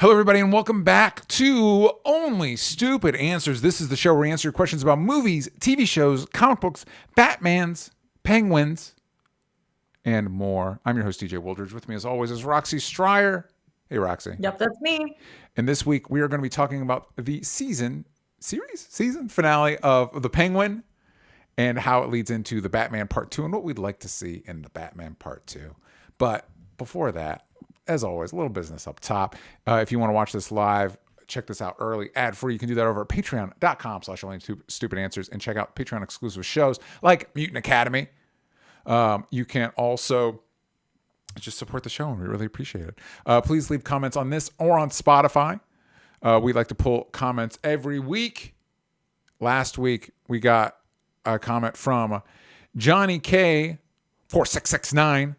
Hello, everybody, and welcome back to Only Stupid Answers. This is the show where we answer your questions about movies, TV shows, comic books, Batmans, Penguins, and more. I'm your host, DJ Wooldridge. With me, as always, is Roxy Stryer. Hey, Roxy. Yep, that's me. And this week, we are going to be talking about the season finale of The Penguin and how it leads into the Batman Part 2 and what we'd like to see in the Batman Part 2. But before that, as always, a little business up top. If you want to watch this live, check this out early, ad-free. You can do that over at patreon.com/onlystupid-answers and check out Patreon-exclusive shows like Mutant Academy. You can also just support the show, and we really appreciate it. Please leave comments on this or on Spotify. We like to pull comments every week. Last week, we got a comment from Johnny K 4669.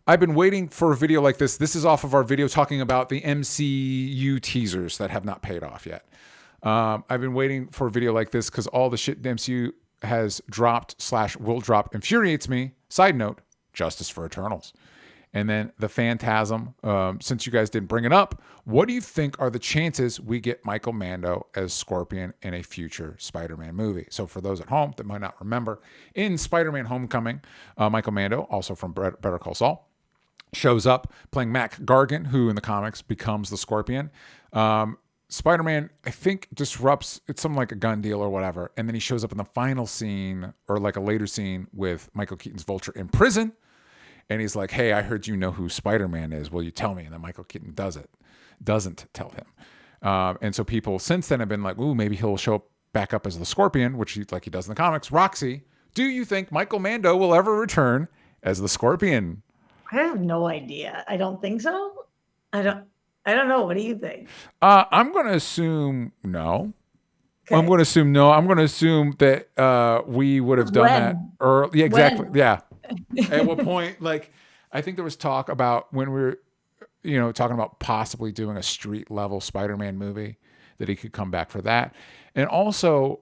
I've been waiting for a video like this. This is off of our video talking about the MCU teasers that have not paid off yet. I've been waiting for a video like this because all the shit the MCU has dropped/will drop infuriates me. Side note, Justice for Eternals. And then the Phantasm. Since you guys didn't bring it up, what do you think are the chances we get Michael Mando as Scorpion in a future Spider-Man movie? So for those at home that might not remember, in Spider-Man Homecoming, Michael Mando, also from Better Call Saul, shows up playing Mac Gargan, who in the comics becomes the Scorpion. Spider-Man, I think, disrupts, it's something like a gun deal or whatever. And then he shows up in the final scene or like a later scene with Michael Keaton's Vulture in prison. And he's like, hey, I heard you know who Spider-Man is. Will you tell me? And then Michael Keaton doesn't tell him. And so people since then have been like, ooh, maybe he'll show back up as the Scorpion, which he does in the comics. Roxy, do you think Michael Mando will ever return as the Scorpion? I have no idea. I don't think so. I don't know. What do you think? I'm going to assume no. Okay. I'm going to assume no. I'm going to assume that we would have done that early. Yeah, exactly. When? Yeah. At what point? Like, I think there was talk about when we were, talking about possibly doing a street level Spider-Man movie that he could come back for that. And also,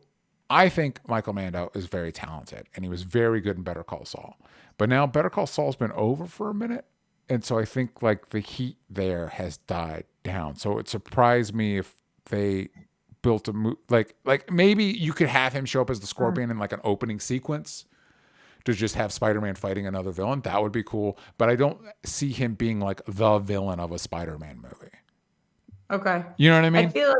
I think Michael Mando is very talented and he was very good in Better Call Saul. But now Better Call Saul's been over for a minute. And so I think like the heat there has died down. So it surprised me if they built a movie, like maybe you could have him show up as the Scorpion in like an opening sequence to just have Spider-Man fighting another villain. That would be cool. But I don't see him being like the villain of a Spider-Man movie. Okay. You know what I mean? I feel like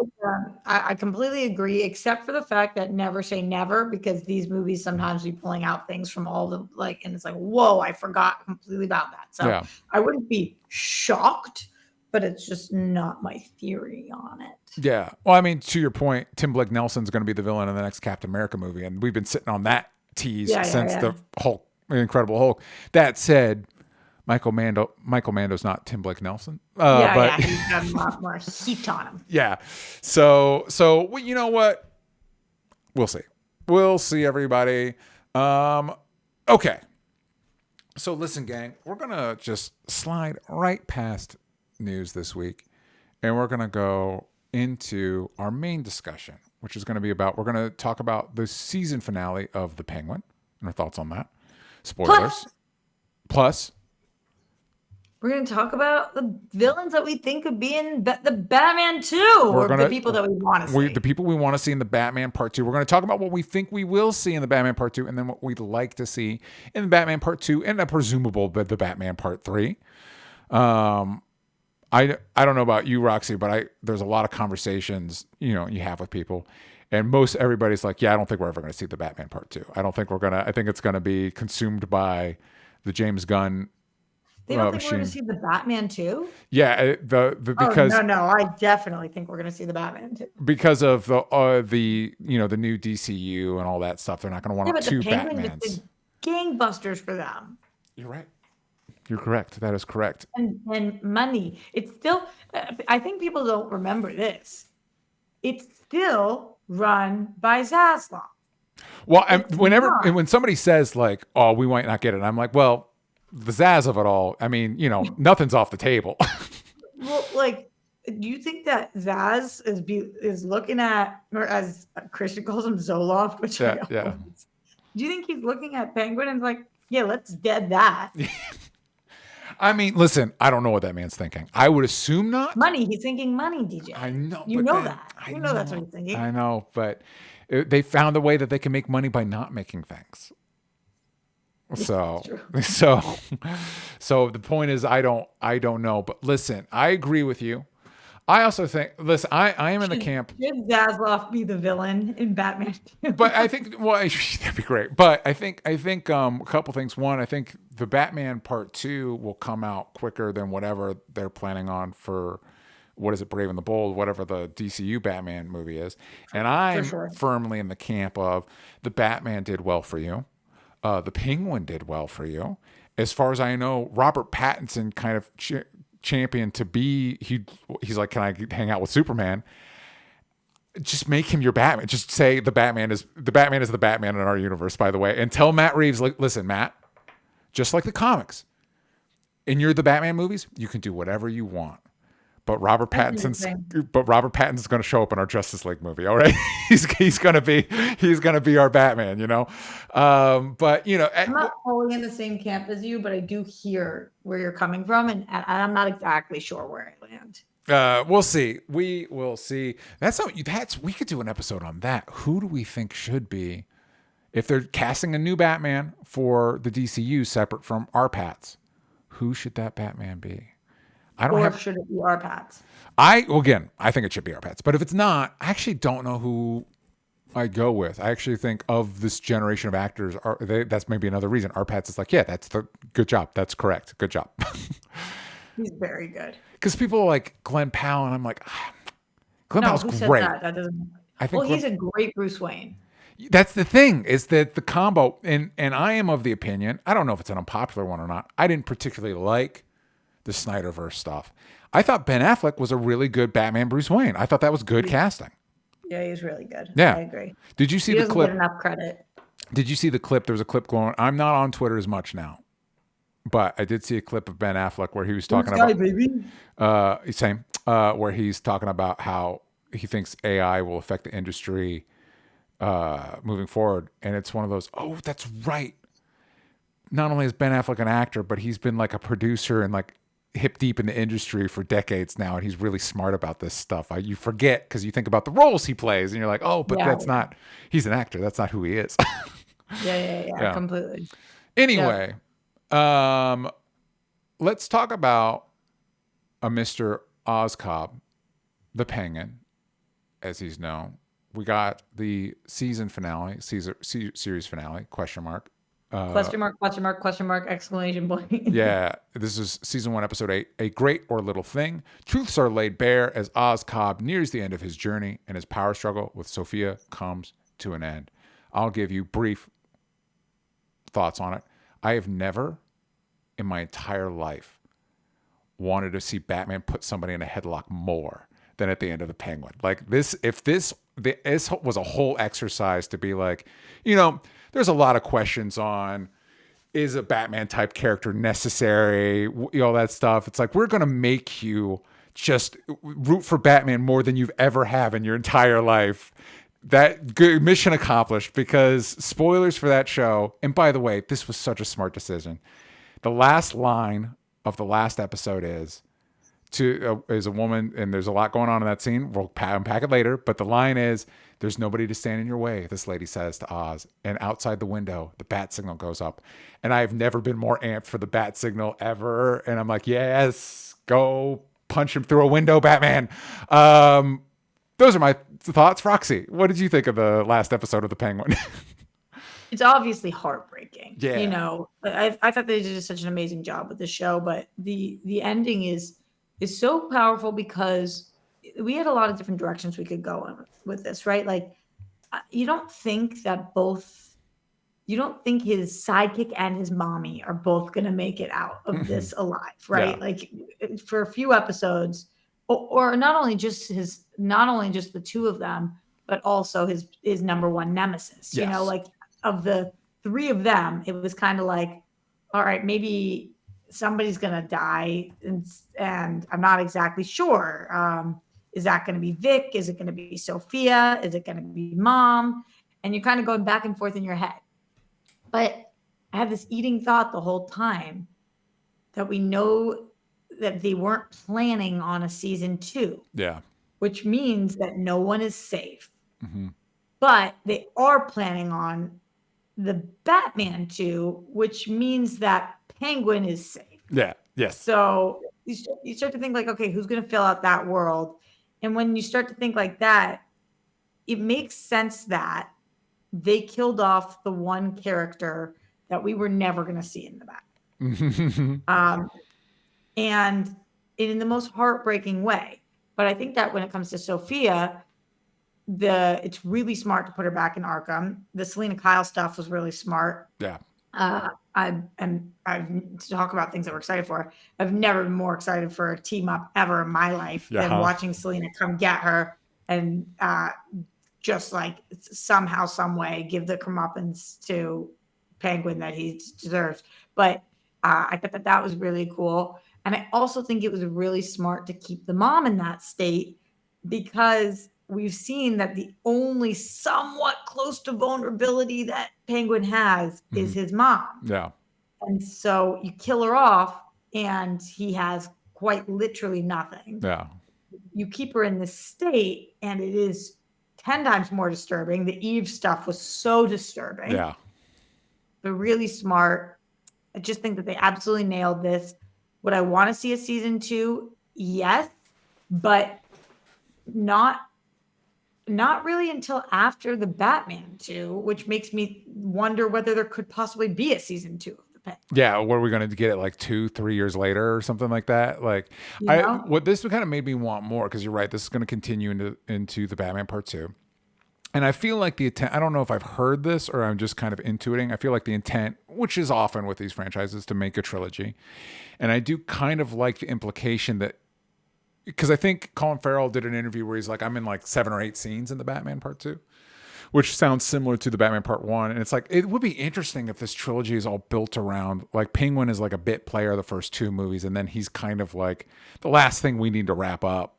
I completely agree, except for the fact that never say never, because these movies sometimes be pulling out things from all the and it's like, whoa, I forgot completely about that. So yeah. I wouldn't be shocked, but it's just not my theory on it. Yeah. Well, I mean, to your point, Tim Blake Nelson's going to be the villain in the next Captain America movie, and we've been sitting on that tease since the Hulk, Incredible Hulk. That said, Michael Mando's not Tim Blake Nelson. But he's got a lot more heat on him. Yeah. So you know what? We'll see, everybody. Okay. So listen, gang, we're going to just slide right past news this week, and we're going to go into our main discussion, which is going to be we're going to talk about the season finale of The Penguin and our thoughts on that. Spoilers. Plus, we're going to talk about the villains that we think could be in the Batman 2, or the people that we want to see. The people we want to see in the Batman Part 2. We're going to talk about what we think we will see in the Batman Part 2, and then what we'd like to see in the Batman Part 2, and the presumable the Batman Part 3. I don't know about you, Roxy, but there's a lot of conversations you have with people, and most everybody's like, yeah, I don't think we're ever going to see the Batman Part 2. I think it's going to be consumed by the James Gunn. They don't think we're going to see the Batman 2? Yeah, because no, I definitely think we're going to see the Batman 2 because of the new DCU and all that stuff. They're not going to want two Batmans. Gangbusters for them. You're right. You're correct. That is correct. And money. It's still. I think people don't remember this. It's still run by Zaslav. Well, when somebody says like, "Oh, we might not get it," I'm like, well. The Zaz of it all. I mean, nothing's off the table. Well, do you think that Zaz is looking at, or as Christian calls him, Zoloft, which do you think he's looking at Penguin and like, yeah, let's dead that? I mean, listen, I don't know what that man's thinking. I would assume not. Money. He's thinking money, DJ. I know, You but know then, that. I You know, know that's what he's thinking. I know, but they found a way that they can make money by not making things. So, so the point is, I don't know. But listen, I agree with you. I also think, listen, I am in the camp. Should Zaslav be the villain in Batman 2? But I think, well, that'd be great. But I think a couple things. One, I think the Batman Part 2 will come out quicker than whatever they're planning on for, what is it, Brave and the Bold, whatever the DCU Batman movie is. And I'm firmly in the camp of the Batman did well for you. The Penguin did well for you. As far as I know, Robert Pattinson kind of champion to be, he's like, can I hang out with Superman? Just make him your Batman. Just say the Batman is the Batman in our universe, by the way. And tell Matt Reeves, like, listen, Matt, just like the comics, in the Batman movies, you can do whatever you want. But Robert Pattinson's going to show up in our Justice League movie. All right, he's going to be our Batman. You know, but you know, I'm not fully in the same camp as you, but I do hear where you're coming from, and I'm not exactly sure where I land. We'll see. We will see. We could do an episode on that. Who do we think should be, if they're casting a new Batman for the DCU separate from R-Batz? Who should that Batman be? Should it be R-Batz? I think it should be R-Batz. But if it's not, I actually don't know who I'd go with. I actually think of this generation of actors, that's maybe another reason. R-Batz is like, yeah, that's the good job. That's correct. Good job. He's very good. Because people are like Glenn Powell, and I'm like, Glenn Powell's great. That doesn't. He's a great Bruce Wayne. That's the thing, is that the combo, and I am of the opinion, I don't know if it's an unpopular one or not. I didn't particularly like the Snyderverse stuff. I thought Ben Affleck was a really good Batman Bruce Wayne. I thought that was good casting. Yeah, he's really good. Yeah. I agree. Did you see the clip? Get enough credit. Did you see the clip? There was a clip going, I'm not on Twitter as much now, but I did see a clip of Ben Affleck where he was talking about, where he's talking about how he thinks AI will affect the industry moving forward. And it's one of those, oh, that's right. Not only is Ben Affleck an actor, but he's been like a producer and like hip deep in the industry for decades now, and he's really smart about this stuff. You forget because you think about the roles he plays, and you're like, oh, but that's not. He's an actor. That's not who he is. Yeah, completely. Anyway, let's talk about a Mr. Cobb, the Penguin, as he's known. We got the season finale, series finale, question mark. Question mark, exclamation point. Yeah, this is season 1, episode 8, A Great or Little Thing. Truths are laid bare as Cobb nears the end of his journey and his power struggle with Sophia comes to an end. I'll give you brief thoughts on it. I have never in my entire life wanted to see Batman put somebody in a headlock more than at the end of the Penguin. Like this, this was a whole exercise to be like, you know, there's a lot of questions on, is a Batman type character necessary? You know, that stuff. It's like, we're going to make you just root for Batman more than you've ever have in your entire life. That good mission accomplished, because spoilers for that show. And by the way, this was such a smart decision. The last line of the last episode is a woman, and there's a lot going on in that scene. We'll unpack it later, but the line is, "There's nobody to stand in your way," this lady says to Oz. And outside the window, the bat signal goes up. And I've never been more amped for the bat signal ever. And I'm like, yes, go punch him through a window, Batman. Those are my thoughts. Roxy, what did you think of the last episode of The Penguin? It's obviously heartbreaking. Yeah. You know, I thought they did such an amazing job with the show, but the ending is so powerful because we had a lot of different directions we could go in with this, right? Like, you don't think his sidekick and his mommy are both going to make it out of this alive, right? Yeah. Like, for a few episodes, or not only just the two of them, but also his number one nemesis. Yes. You know, like, of the three of them, it was kind of like, all right, maybe somebody's going to die, and I'm not exactly sure. Is that going to be Vic? Is it going to be Sophia? Is it going to be Mom? And you're kind of going back and forth in your head. But I had this eating thought the whole time. that we know that they weren't planning on a season 2. Yeah. Which means that no one is safe. Mm-hmm. But they are planning on the Batman 2, which means that Penguin is safe. Yeah. Yes. So you start to think like, okay, who's going to fill out that world? And when you start to think like that, it makes sense that they killed off the one character that we were never going to see in the back. And in the most heartbreaking way. But I think that when it comes to Sophia, it's really smart to put her back in Arkham. The Selena Kyle stuff was really smart. Yeah. I've to talk about things that we're excited for. I've never been more excited for a team up ever in my life than watching Selena come get her and just like somehow, some way, give the comeuppance to Penguin that he deserves. But I thought that was really cool. And I also think it was really smart to keep the mom in that state because we've seen that the only somewhat close to vulnerability that Penguin has is his mom. Yeah. And so you kill her off and he has quite literally nothing. Yeah. You keep her in this state and it is 10 times more disturbing. The Eve stuff was so disturbing. Yeah. They're really smart. I just think that they absolutely nailed this. Would I want to see a season 2? Yes, but not really until after the Batman 2, which makes me wonder whether there could possibly be a season 2 of the Penguin. Yeah, were we going to get it like 2-3 years later or something like that? Like, what this kind of made me want more because you're right. This is going to continue into the Batman Part 2. And I feel like the intent, I don't know if I've heard this or I'm just kind of intuiting. I feel like the intent, which is often with these franchises, to make a trilogy. And I do kind of like the implication that, because I think Colin Farrell did an interview where he's like, I'm in like 7 or 8 scenes in the Batman Part 2, which sounds similar to the Batman Part 1. And it's like, it would be interesting if this trilogy is all built around, like Penguin is like a bit player of the first 2 movies. And then he's kind of like the last thing we need to wrap up.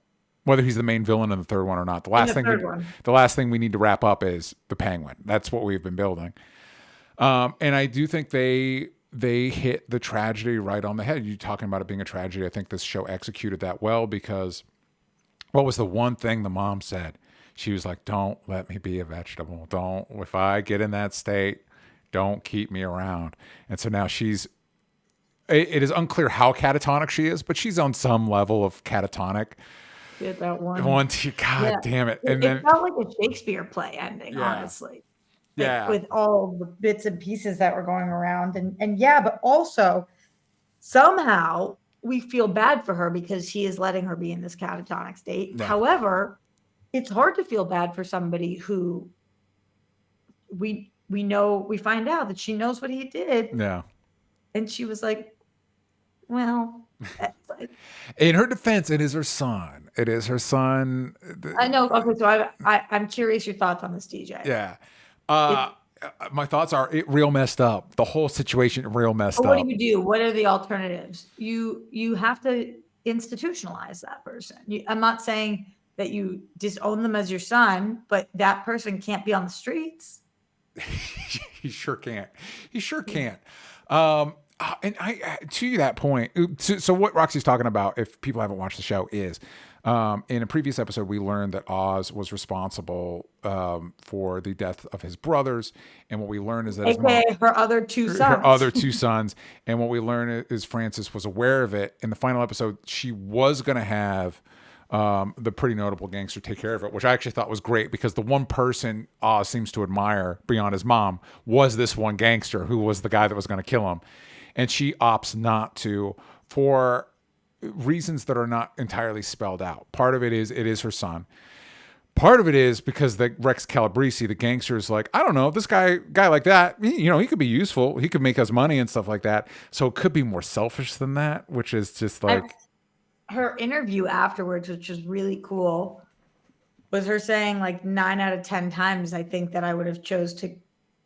Whether he's the main villain in the third one or not, the last thing we need to wrap up is the Penguin. That's what we've been building, and I do think they hit the tragedy right on the head. You talking about it being a tragedy? I think this show executed that well because what was the one thing the mom said? She was like, "Don't let me be a vegetable. Don't. If I get in that state, don't keep me around." And so now it is unclear how catatonic she is, but she's on some level of catatonic. Did that one. God damn it. And it felt like a Shakespeare play ending, honestly. Yeah. With all the bits and pieces that were going around. And but also somehow we feel bad for her because he is letting her be in this catatonic state. Yeah. However, it's hard to feel bad for somebody who we find out that she knows what he did. Yeah. And she was like, well, in her defense, it is her son. It is her son. I know. Okay, so I'm curious your thoughts on this, DJ. Yeah. My thoughts are it real messed up. The whole situation real messed up. What do you do? What are the alternatives? You have to institutionalize that person. I'm not saying that you disown them as your son, but that person can't be on the streets. He sure can't. And to that point, so what Roxy's talking about, if people haven't watched the show, is in a previous episode, we learned that Oz was responsible for the death of his brothers. And what we learned is that her other 2 sons. Her other 2 sons. And what we learned is Frances was aware of it. In the final episode, she was going to have the pretty notable gangster take care of it, which I actually thought was great because the one person Oz seems to admire beyond his mom was this one gangster who was the guy that was going to kill him. And she opts not to for reasons that are not entirely spelled out. Part of it is her son. Part of it is because the Rex Calabrese, the gangster, is like, I don't know, this guy like that, he could be useful. He could make us money and stuff like that. So it could be more selfish than that, which is just like... Her interview afterwards, which was really cool, was her saying like 9 out of 10 times, I think that I would have chose to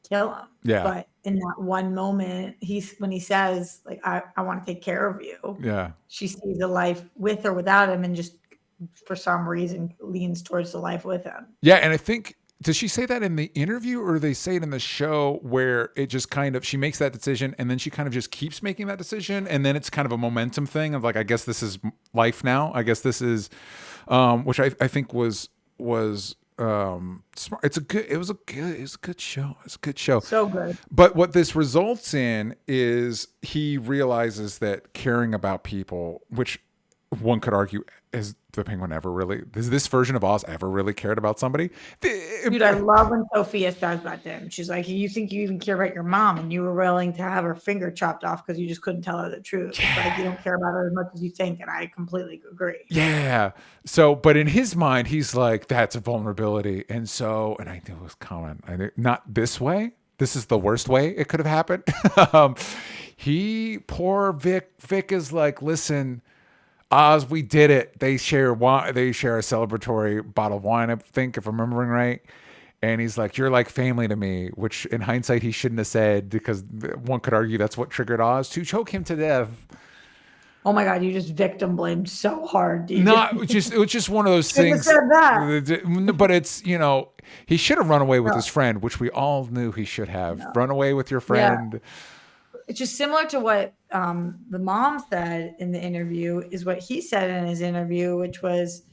kill him. Yeah. But in that one moment, when he says like, I want to take care of you. Yeah. She sees a life with or without him and just for some reason leans towards the life with him. Yeah. And I think does she say that in the interview, or do they say it in the show where it just kind of, she makes that decision and then she kind of just keeps making that decision, and then it's kind of a momentum thing of like, I guess this is life now. I guess this is, which I think was smart. It was a good show. It's a good show. So good. But what this results in is he realizes that caring about people, which one could argue, is the Penguin ever really, has this version of Oz ever really cared about somebody? Dude, I love when Sophia says that to him. She's like, you think you even care about your mom, and you were willing to have her finger chopped off because you just couldn't tell her the truth. Yeah. It's like, you don't care about her as much as you think, and I completely agree. Yeah. So, but in his mind, he's like, that's a vulnerability. And so, and I knew it was Colin. Not this way. This is the worst way it could have happened. Poor Vic is like, listen, Oz, we did it. They share a celebratory bottle of wine, I think, if I'm remembering right. And he's like, you're like family to me, which in hindsight he shouldn't have said, because one could argue that's what triggered Oz to choke him to death. Oh my God, you just victim blamed so hard, dude. It was just one of those things. Said that. But it's, he should have run away with his friend, which we all knew he should have. No. Run away with your friend. Yeah. It's just similar to what the mom said in the interview is what he said in his interview, which was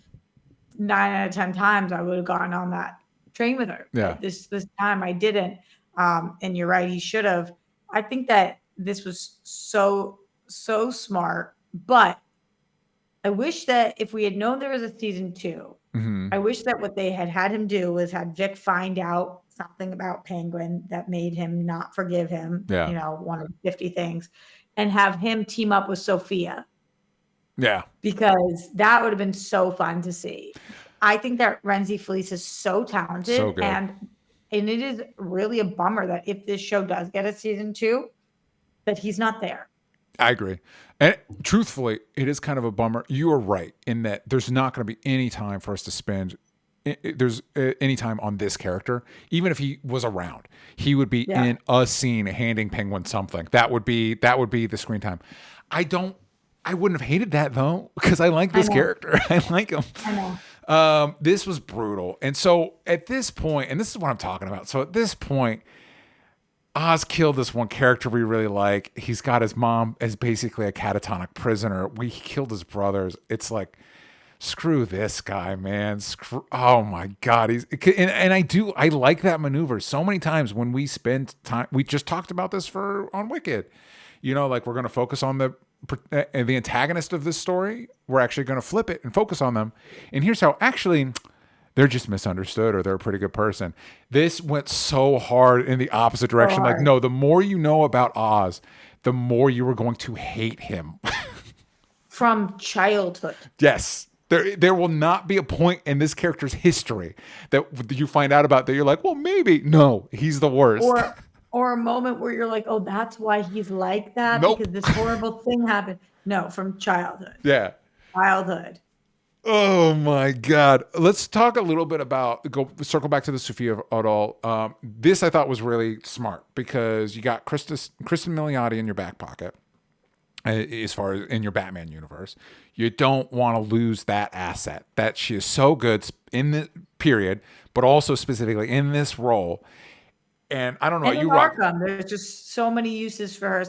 9 out of 10 times I would have gotten on that train with her. Yeah. But this time I didn't. And you're right, he should have. I think that this was so smart, but I wish that if we had known there was a season 2, I wish that what they had him do was had Vic find out something about Penguin that made him not forgive him, one of 50 things, and have him team up with Sophia. Yeah. Because that would have been so fun to see. I think that Renzi Felice is so talented. So good. And it is really a bummer that if this show does get a season 2, that he's not there. I agree. And truthfully, it is kind of a bummer. You are right in that there's not going to be any time for us to spend there's any time on this character. Even if he was around, he would be in a scene handing Penguin something. That would be the screen time. I wouldn't have hated that though, because I like this character. I like him. I know. This was brutal. And so at this point, and this is what I'm talking about. So at this point, Oz killed this one character we really like. He's got his mom as basically a catatonic prisoner. He killed his brothers. It's like, screw this guy, man. Oh my God. I like that maneuver so many times when we spend time. We just talked about this on Wicked. Like we're going to focus on the antagonist of this story. We're actually going to flip it and focus on them. And here's how actually they're just misunderstood, or they're a pretty good person. This went so hard in the opposite direction. Like, no, the more you know about Oz, the more you are going to hate him. From childhood. Yes. There will not be a point in this character's history that you find out about that you're like, well, maybe. No, he's the worst. Or a moment where you're like, oh, that's why he's like that? Nope. Because this horrible thing happened. No, from childhood. Yeah. Childhood. Oh my God. Let's talk a little bit circle back to the Sophia Odal. This I thought was really smart because you got Kristen Milioti in your back pocket. As far as in your Batman universe, you don't want to lose that asset. That she is so good in the period, but also specifically in this role. And I don't know. And in Arkham, there's just so many uses for her.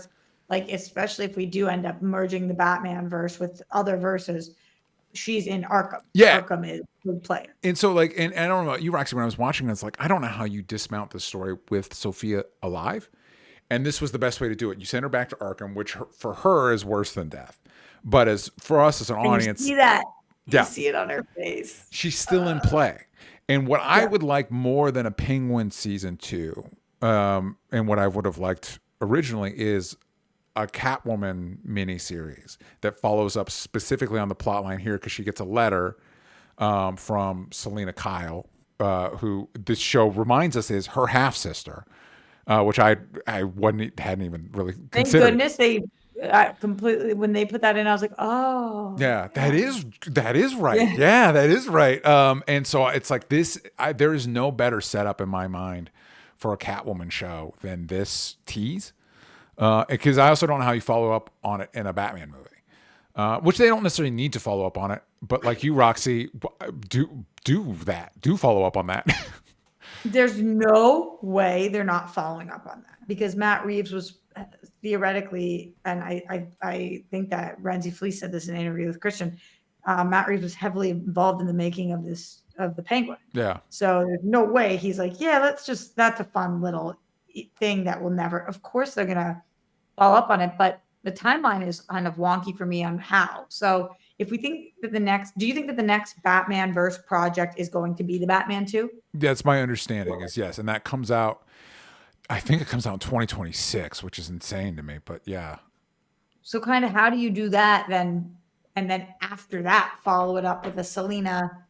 Like, especially if we do end up merging the Batman verse with other verses, she's in Arkham. Yeah, Arkham is a good player. And so, and I don't know about you, Roxy. When I was watching, it's like I don't know how you dismount this story with Sophia alive. And this was the best way to do it. You send her back to Arkham, which for her is worse than death. But as for us as an audience, you see that. You see it on her face. She's still in play. And what I would like more than a Penguin season 2, and what I would have liked originally is a Catwoman miniseries that follows up specifically on the plot line here, because she gets a letter from Selena Kyle, who this show reminds us is her half sister. Which I hadn't even really considered. Thank goodness they completely, when they put that in, I was like, oh. Yeah, that is right. Yeah, that is right. And so it's like this, there is no better setup in my mind for a Catwoman show than this tease. Because I also don't know how you follow up on it in a Batman movie. Which they don't necessarily need to follow up on it. But like you, Roxy, do follow up on that. There's no way they're not following up on that because Matt Reeves was theoretically, and I think that Renzi Fleece said this in an interview with Christian. Matt Reeves was heavily involved in the making of the Penguin. Yeah. So there's no way he's like, yeah, that's a fun little thing that will never. Of course they're gonna follow up on it, but the timeline is kind of wonky for me on how. So if we think that do you think that the next Batman verse project is going to be the Batman 2? That's my understanding is yes. And that comes out, I think it comes out in 2026, which is insane to me, but yeah. So kind of how do you do that then? And then after that, follow it up with a Selena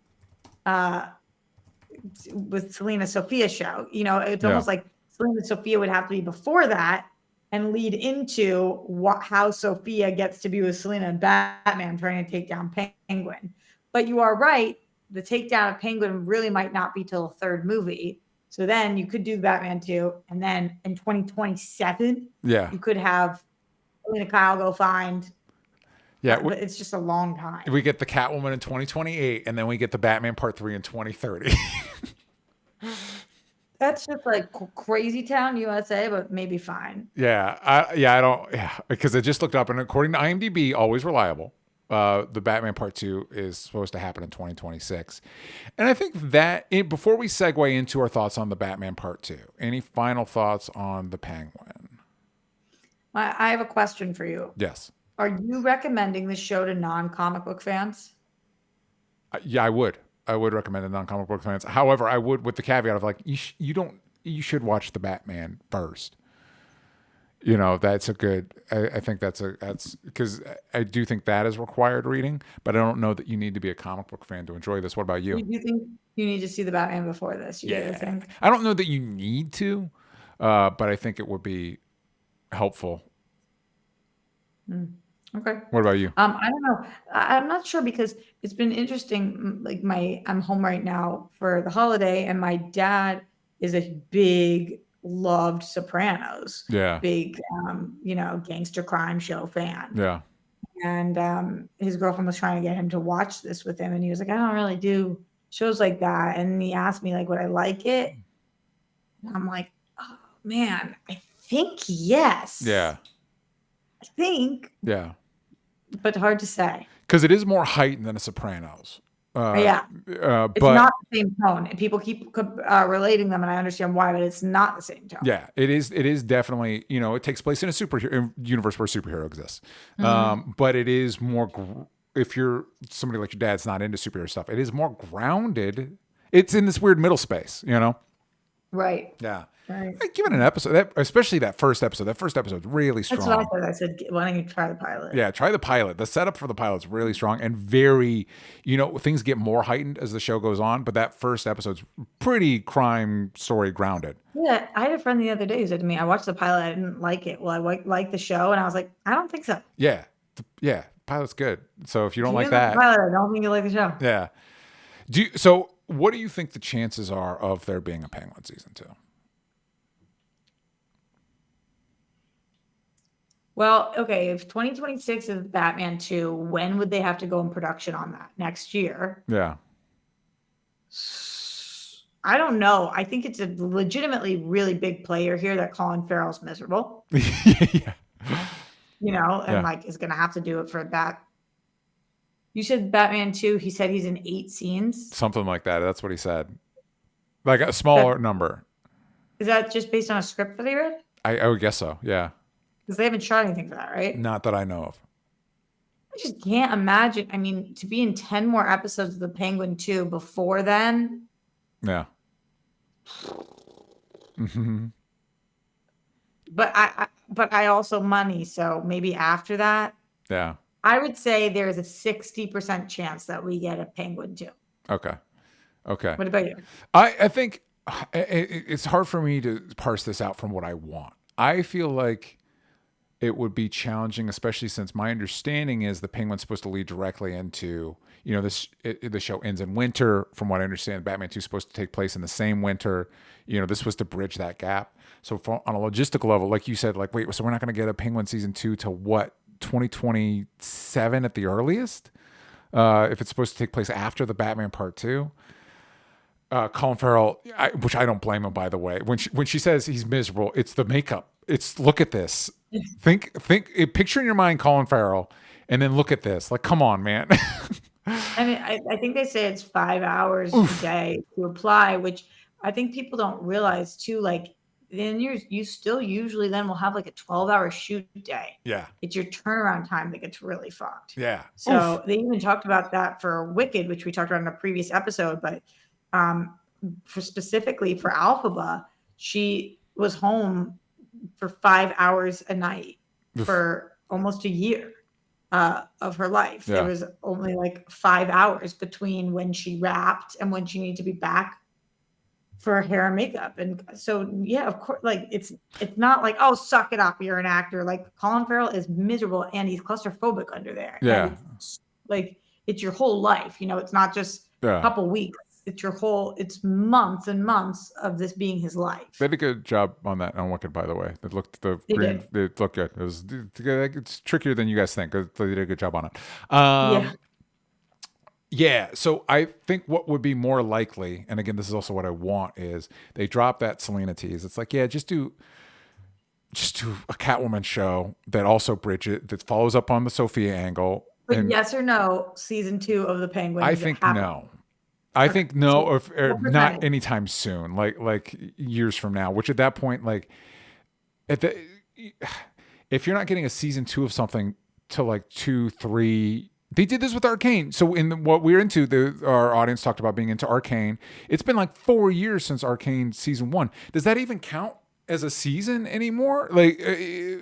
Sophia show. It's almost like Selena Sophia would have to be before that and lead into how Sophia gets to be with Selena and Batman trying to take down Penguin. But you are right. The takedown of Penguin really might not be till the third movie. So then you could do Batman 2. And then in 2027, you could have Selena Kyle go find. Yeah. But it's just a long time. We get the Catwoman in 2028, and then we get the Batman Part 3 in 2030. That's just like crazy town USA, but maybe fine. Because I just looked up, and according to IMDb, always reliable, the Batman Part 2 is supposed to happen in 2026. And I think that before we segue into our thoughts on the Batman Part 2, any final thoughts on the Penguin? I have a question for you. Yes. Are you recommending this show to non-comic book fans? Yeah, I would. I would recommend it to non-comic book fans. However, I would with the caveat of like you should watch the Batman first. That's a good. I think that's because I do think that is required reading, but I don't know that you need to be a comic book fan to enjoy this. What about you? You think you need to see the Batman before this? I don't know that you need to, but I think it would be helpful. Okay. What about you? I don't know. I'm not sure because it's been interesting. Like I'm home right now for the holiday, and my dad is a big loved Sopranos. Yeah. Big, gangster crime show fan. Yeah. And his girlfriend was trying to get him to watch this with him, and he was like, "I don't really do shows like that." And he asked me like, "Would I like it?" And I'm like, "Oh man, I think yes." Yeah. I think. Yeah. But hard to say. Because it is more heightened than a Sopranos. It's but not the same tone. And people keep relating them, and I understand why, but it's not the same tone. Yeah, it is. It is definitely, it takes place in a superhero universe where a superhero exists. But it is more, if you're somebody like your dad's not into superhero stuff, it is more grounded. It's in this weird middle space, Right. Yeah. Right. I'd give it an episode, especially that first episode. That first episode is really strong. That's what I said. Why don't you try the pilot? Yeah, try the pilot. The setup for the pilot is really strong and very, things get more heightened as the show goes on. But that first episode's pretty crime story grounded. Yeah, I had a friend the other day who said to me, "I watched the pilot. I didn't like it." Well, I like the show, and I was like, "I don't think so." Yeah, pilot's good. So if you don't like that, pilot, I don't think you like the show. Yeah. So what do you think the chances are of there being a Penguin season 2? Well, okay, if 2026 is Batman 2, when would they have to go in production on that? Next year? Yeah. I don't know. I think it's a legitimately really big player here that Colin Farrell's miserable. Yeah. Is going to have to do it for that. You said Batman 2, he said he's in 8 scenes? Something like that. That's what he said. Like a smaller number. Is that just based on a script that he read? I would guess so, yeah. Because they haven't shot anything for that, right? Not that I know of. I just can't imagine. I mean, to be in 10 more episodes of The Penguin 2 before then. Yeah. Mm-hmm. But I also money, so maybe after that. Yeah. I would say there's a 60% chance that we get a Penguin 2. Okay. What about you? I think it's hard for me to parse this out from what I want. I feel like it would be challenging, especially since my understanding is the Penguin's supposed to lead directly into, the show ends in winter. From what I understand, Batman 2 is supposed to take place in the same winter. This was to bridge that gap. So on a logistical level, like you said, wait, so we're not going to get a Penguin season 2 to what, 2027 at the earliest? If it's supposed to take place after the Batman Part 2? Colin Farrell, which I don't blame him, by the way. When she says he's miserable, it's the makeup. It's look at this. Think, picture in your mind Colin Farrell, and then look at this. Like, come on, man. I mean, I think they say it's 5 hours a day to apply, which I think people don't realize too. Like, then you still usually then will have like a 12-hour shoot day. Yeah. It's your turnaround time that gets really fucked. Yeah. So they even talked about that for Wicked, which we talked about in a previous episode. But specifically for Alphaba, she was home for 5 hours a night for almost a year of her life. Yeah. There was only like 5 hours between when she wrapped and when she needed to be back for hair and makeup. And so, yeah, of course, like it's not like, oh, suck it up, you're an actor. Like Colin Farrell is miserable and he's claustrophobic under there. Yeah. It's your whole life. It's not just a couple weeks. It's months and months of this being his life. They did a good job on that on Wicked, by the way. They looked They looked good. It's trickier than you guys think. They did a good job on it. Yeah. So I think what would be more likely, and again, this is also what I want, is they drop that Selena tease. It's like, yeah, just do a Catwoman show that also that follows up on the Sophia angle. But yes or no, season 2 of the Penguin? I think no. I think no, or not anytime soon, like years from now. Which at that point, like, if you're not getting a season 2 of something till like 2, 3, they did this with Arcane. So in what we're into, our audience talked about being into Arcane. It's been like 4 years since Arcane season 1. Does that even count as a season anymore? Like,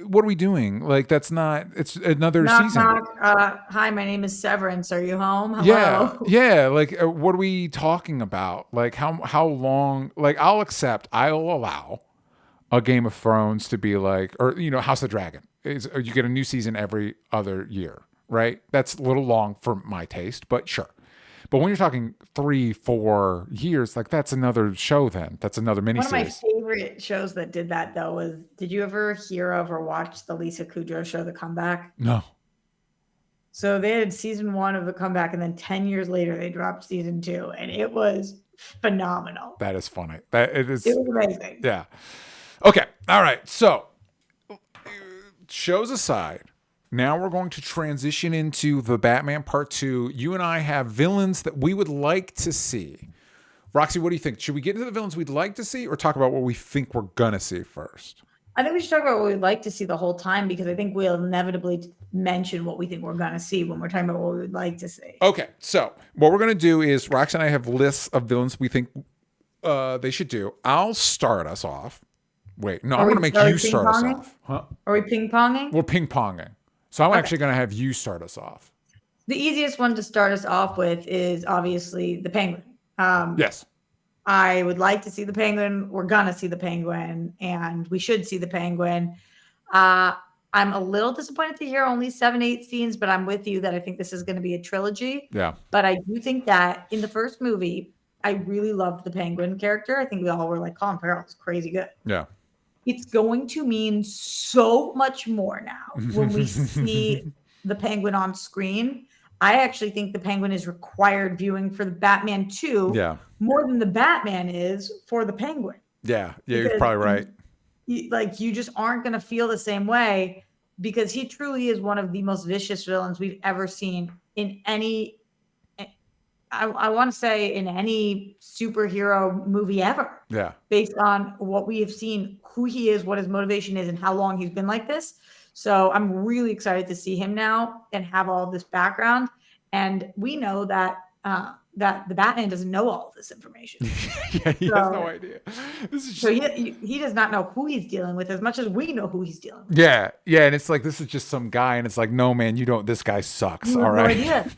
what are we doing? Like, that's not. It's another season. Hi, my name is Severance. Are you home? Hello. Yeah. Like, what are we talking about? Like, how long? Like, I'll allow a Game of Thrones to be like, or House of the Dragon. You get a new season every other year, right? That's a little long for my taste, but sure. But when you're talking 3, 4 years, like that's another show then. That's another miniseries. One of my favorite shows that did that, though, was, did you ever hear of or watch the Lisa Kudrow show, The Comeback? No. So they had season 1 of The Comeback, and then 10 years later, they dropped season 2, and it was phenomenal. That is funny. It was amazing. Yeah. Okay. All right. So, shows aside, now we're going to transition into the Batman Part 2. You and I have villains that we would like to see. Roxy, what do you think? Should we get into the villains we'd like to see or talk about what we think we're going to see first? I think we should talk about what we'd like to see the whole time, because I think we'll inevitably mention what we think we're going to see when we're talking about what we would like to see. Okay. So what we're going to do is Roxy and I have lists of villains we think they should do. I'll start us off. Wait, no, I'm going to make you start us off. Huh? Are we ping-ponging? We're ping-ponging. So I'm actually going to have you start us off. The easiest one to start us off with is obviously the Penguin. Yes. I would like to see the Penguin. We're going to see the Penguin, and we should see the Penguin. I'm a little disappointed to hear only 7, 8 scenes, but I'm with you that I think this is going to be a trilogy. Yeah. But I do think that in the first movie, I really loved the Penguin character. I think we all were like, Colin Farrell is crazy good. Yeah. It's going to mean so much more now when we see the Penguin on screen. I actually think the Penguin is required viewing for the Batman 2 more than the Batman is for the Penguin. Yeah, you're probably right. You just aren't going to feel the same way, because he truly is one of the most vicious villains we've ever seen in any, I want to say in any superhero movie ever. Yeah. Based on what we have seen, who he is, what his motivation is, and how long he's been like this. So I'm really excited to see him now and have all of this background. And we know that that the Batman doesn't know all of this information. He has no idea. He does not know who he's dealing with as much as we know who he's dealing with. Yeah. And it's like, this is just some guy. And it's like, no, man, this guy sucks. You all right. No idea.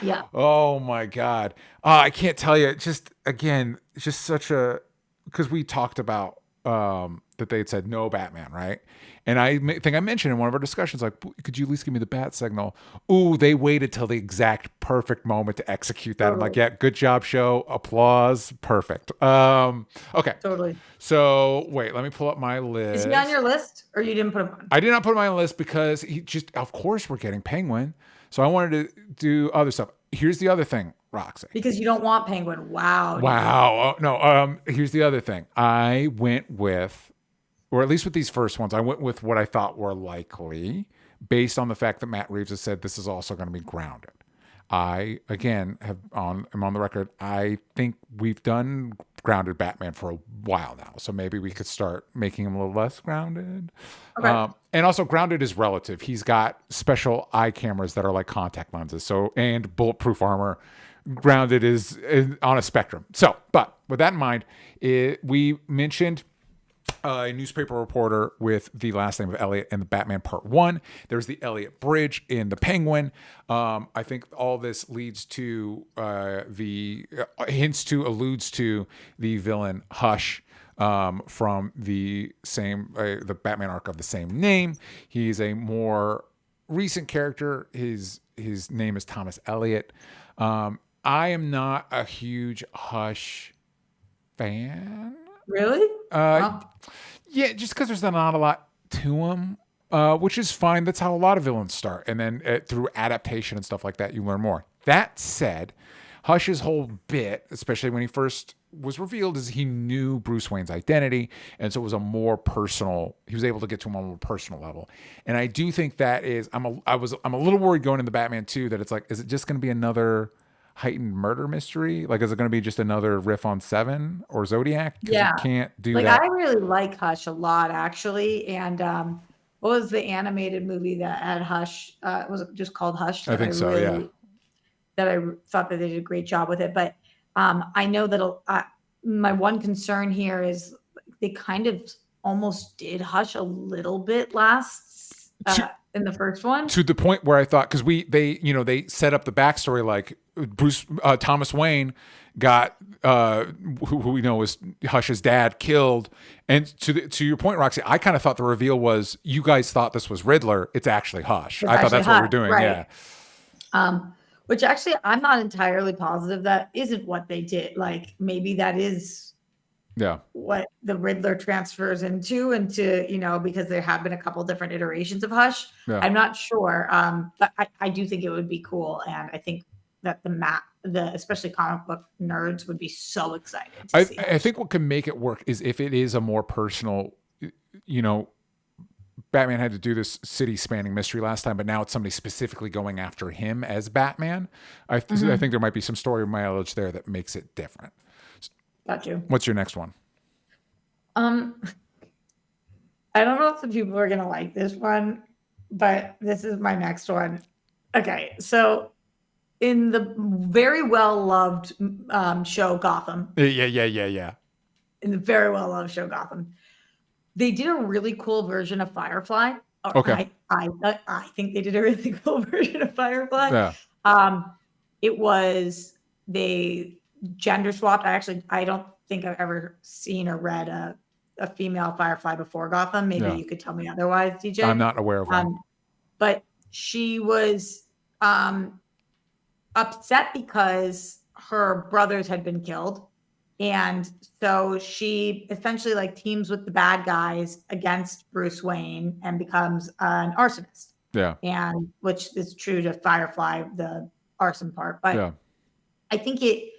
Yeah. Oh my God. I can't tell you. Just again, just such a, because we talked about that they had said no Batman, right? And I think I mentioned in one of our discussions, like, could you at least give me the bat signal? Ooh, they waited till the exact perfect moment to execute that. I'm like, yeah, good job, show. Applause. Perfect. Okay. Totally. So wait, let me pull up my list. Is he on your list, or you didn't put him on? I did not put him on my list because of course we're getting Penguin. So I wanted to do other stuff. Here's the other thing. Roxy. Because you don't want Penguin. Wow. Wow. Oh, no. Here's the other thing. I went with, or at least with these first ones, I went with what I thought were likely, based on the fact that Matt Reeves has said this is also going to be grounded. I again am on the record. I think we've done grounded Batman for a while now, so maybe we could start making him a little less grounded. Okay. And also, grounded is relative. He's got special eye cameras that are like contact lenses, so and bulletproof armor. Grounded is on a spectrum. So, but with that in mind, we mentioned a newspaper reporter with the last name of Elliot in the Batman Part 1. There's the Elliot Bridge in the Penguin. I think all this leads to alludes to the villain Hush from the same, the Batman arc of the same name. He's a more recent character. His name is Thomas Elliot. I am not a huge Hush fan. Really? Yeah, just because there's not a lot to him, which is fine. That's how a lot of villains start. And then through adaptation and stuff like that, you learn more. That said, Hush's whole bit, especially when he first was revealed, is he knew Bruce Wayne's identity. And so it was he was able to get to him on a more personal level. And I do think that is, I'm a little worried going into Batman 2 that it's like, is it just going to be another heightened murder mystery? Like, is it going to be just another riff on Seven or Zodiac? Yeah, you can't do like that. I really like Hush a lot, actually. And what was the animated movie that had Hush? Was it just called Hush? I think so. Yeah. That I thought that they did a great job with it, but I know that my one concern here is they kind of almost did Hush a little bit last in the first one, to the point where I thought, because they set up the backstory like Thomas Wayne got who we know was Hush's dad killed, and to your point, Roxy, I kind of thought the reveal was you guys thought this was Riddler. It's actually Hush. I thought that's what we're doing. Right. Yeah. Which actually I'm not entirely positive that isn't what they did. Like maybe that is what the Riddler transfers into, because there have been a couple different iterations of Hush. Yeah. I'm not sure. But I do think it would be cool. And I think that especially comic book nerds would be so excited to see. I think what can make it work is if it is a more personal, Batman had to do this city-spanning mystery last time, but now it's somebody specifically going after him as Batman. I think there might be some story mileage there that makes it different. Got you. What's your next one? I don't know if the people are going to like this one, but this is my next one. Okay, so in the very well-loved show Gotham. Yeah. In the very well-loved show Gotham, they did a really cool version of Firefly. Okay. I think they did a really cool version of Firefly. Yeah. They gender swapped. I don't think I've ever seen or read a female Firefly before Gotham. Maybe you could tell me otherwise, DJ. I'm not aware of one. But she was upset because her brothers had been killed. And so she essentially teams with the bad guys against Bruce Wayne and becomes an arsonist. Yeah. And which is true to Firefly, the arson part. But I think it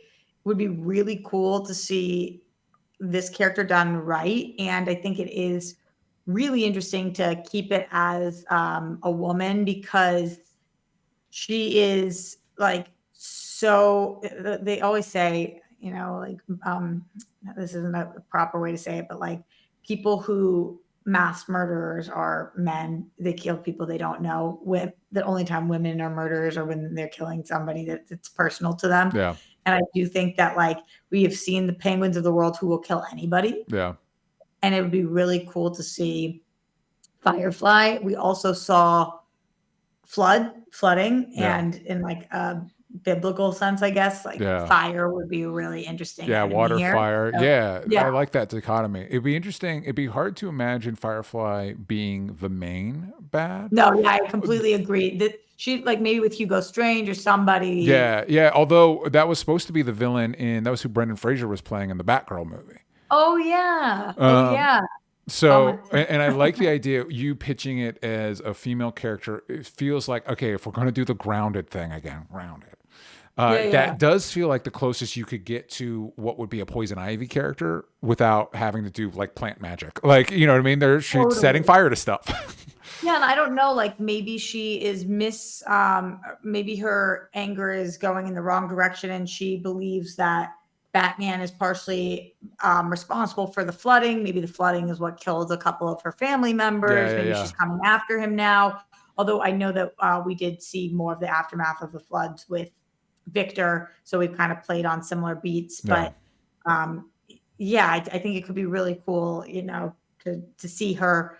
would be really cool to see this character done right. And I think it is really interesting to keep it as a woman because she is so they always say, this isn't a proper way to say it, but people who mass murderers are men. They kill people they don't know. The only time women are murderers are when they're killing somebody that's personal to them. Yeah. And I do think that we have seen the Penguins of the world who will kill anybody. Yeah. And it would be really cool to see Firefly. We also saw flooding, and in a biblical sense, I guess, fire would be really interesting. Yeah, water, here. fire. So, yeah, I like that dichotomy. It'd be interesting. It'd be hard to imagine Firefly being the main bad. No, yeah, I completely agree. That she maybe with Hugo Strange or somebody. Yeah. Although that was supposed to be the villain that was who Brendan Fraser was playing in the Batgirl movie. Oh yeah. So, and I like the idea of you pitching it as a female character. It feels like, okay, if we're going to do the grounded thing again, grounded. That does feel like the closest you could get to what would be a Poison Ivy character without having to do like plant magic. Like, you know what I mean? She's setting fire to stuff. Yeah, and I don't know, like maybe she is maybe her anger is going in the wrong direction and she believes that Batman is partially responsible for the flooding. Maybe the flooding is what killed a couple of her family members. Maybe she's coming after him now. Although I know that we did see more of the aftermath of the floods with Victor, so we've kind of played on similar beats. But I think it could be really cool, you know, to see her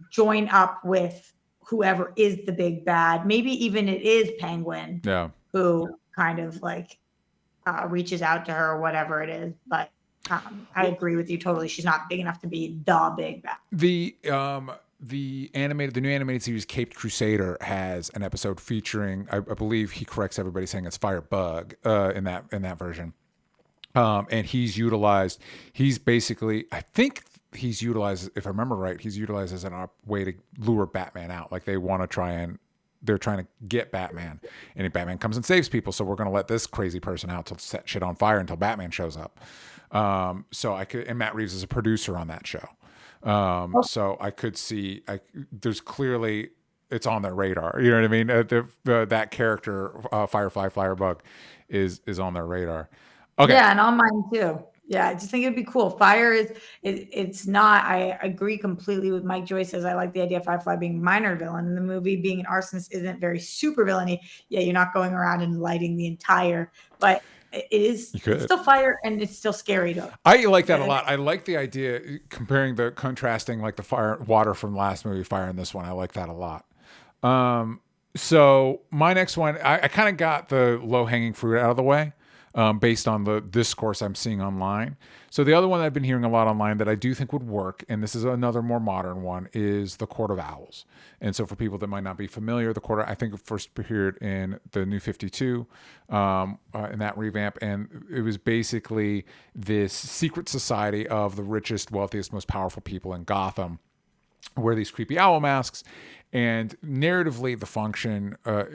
join up with whoever is the big bad. Maybe even it is Penguin who kind of like reaches out to her or whatever it is. But I agree with you totally. She's not big enough to be the big bad. The new animated series Caped Crusader has an episode featuring, I believe he corrects everybody saying it's Firebug in that version. And he's basically, I think he's utilized, if I remember right, he's utilized as a way to lure Batman out. Like they're trying to get Batman, and Batman comes and saves people. So we're going to let this crazy person out to set shit on fire until Batman shows up. And Matt Reeves is a producer on that show. So I could see, there's clearly, it's on their radar. You know what I mean? That character, Firebug, is on their radar. Okay. Yeah, and on mine too. Yeah, I just think it'd be cool. Fire it's not, I agree completely with Mike Joyce says, I like the idea of Firefly being a minor villain in the movie. Being an arsonist isn't very super villainy. Yeah, you're not going around and lighting the entire, but it's still fire and it's still scary though. I like that a lot. I like the idea contrasting like the water from last movie, fire in this one. I like that a lot. So my next one, I kind of got the low hanging fruit out of the way. Based on the discourse I'm seeing online. So the other one that I've been hearing a lot online that I do think would work, and this is another more modern one, is the Court of Owls. And so for people that might not be familiar, the Court, I think it first appeared in the New 52 in that revamp, and it was basically this secret society of the richest, wealthiest, most powerful people in Gotham, wear these creepy owl masks. And narratively,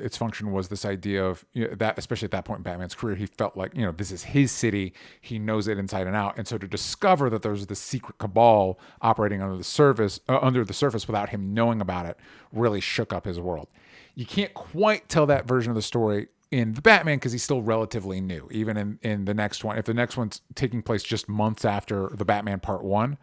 its function was this idea of that, especially at that point in Batman's career, he felt like, this is his city. He knows it inside and out. And so to discover that there's this secret cabal operating under the surface without him knowing about it really shook up his world. You can't quite tell that version of the story in the Batman because he's still relatively new. Even in the next one, if the next one's taking place just months after the Batman Part 1,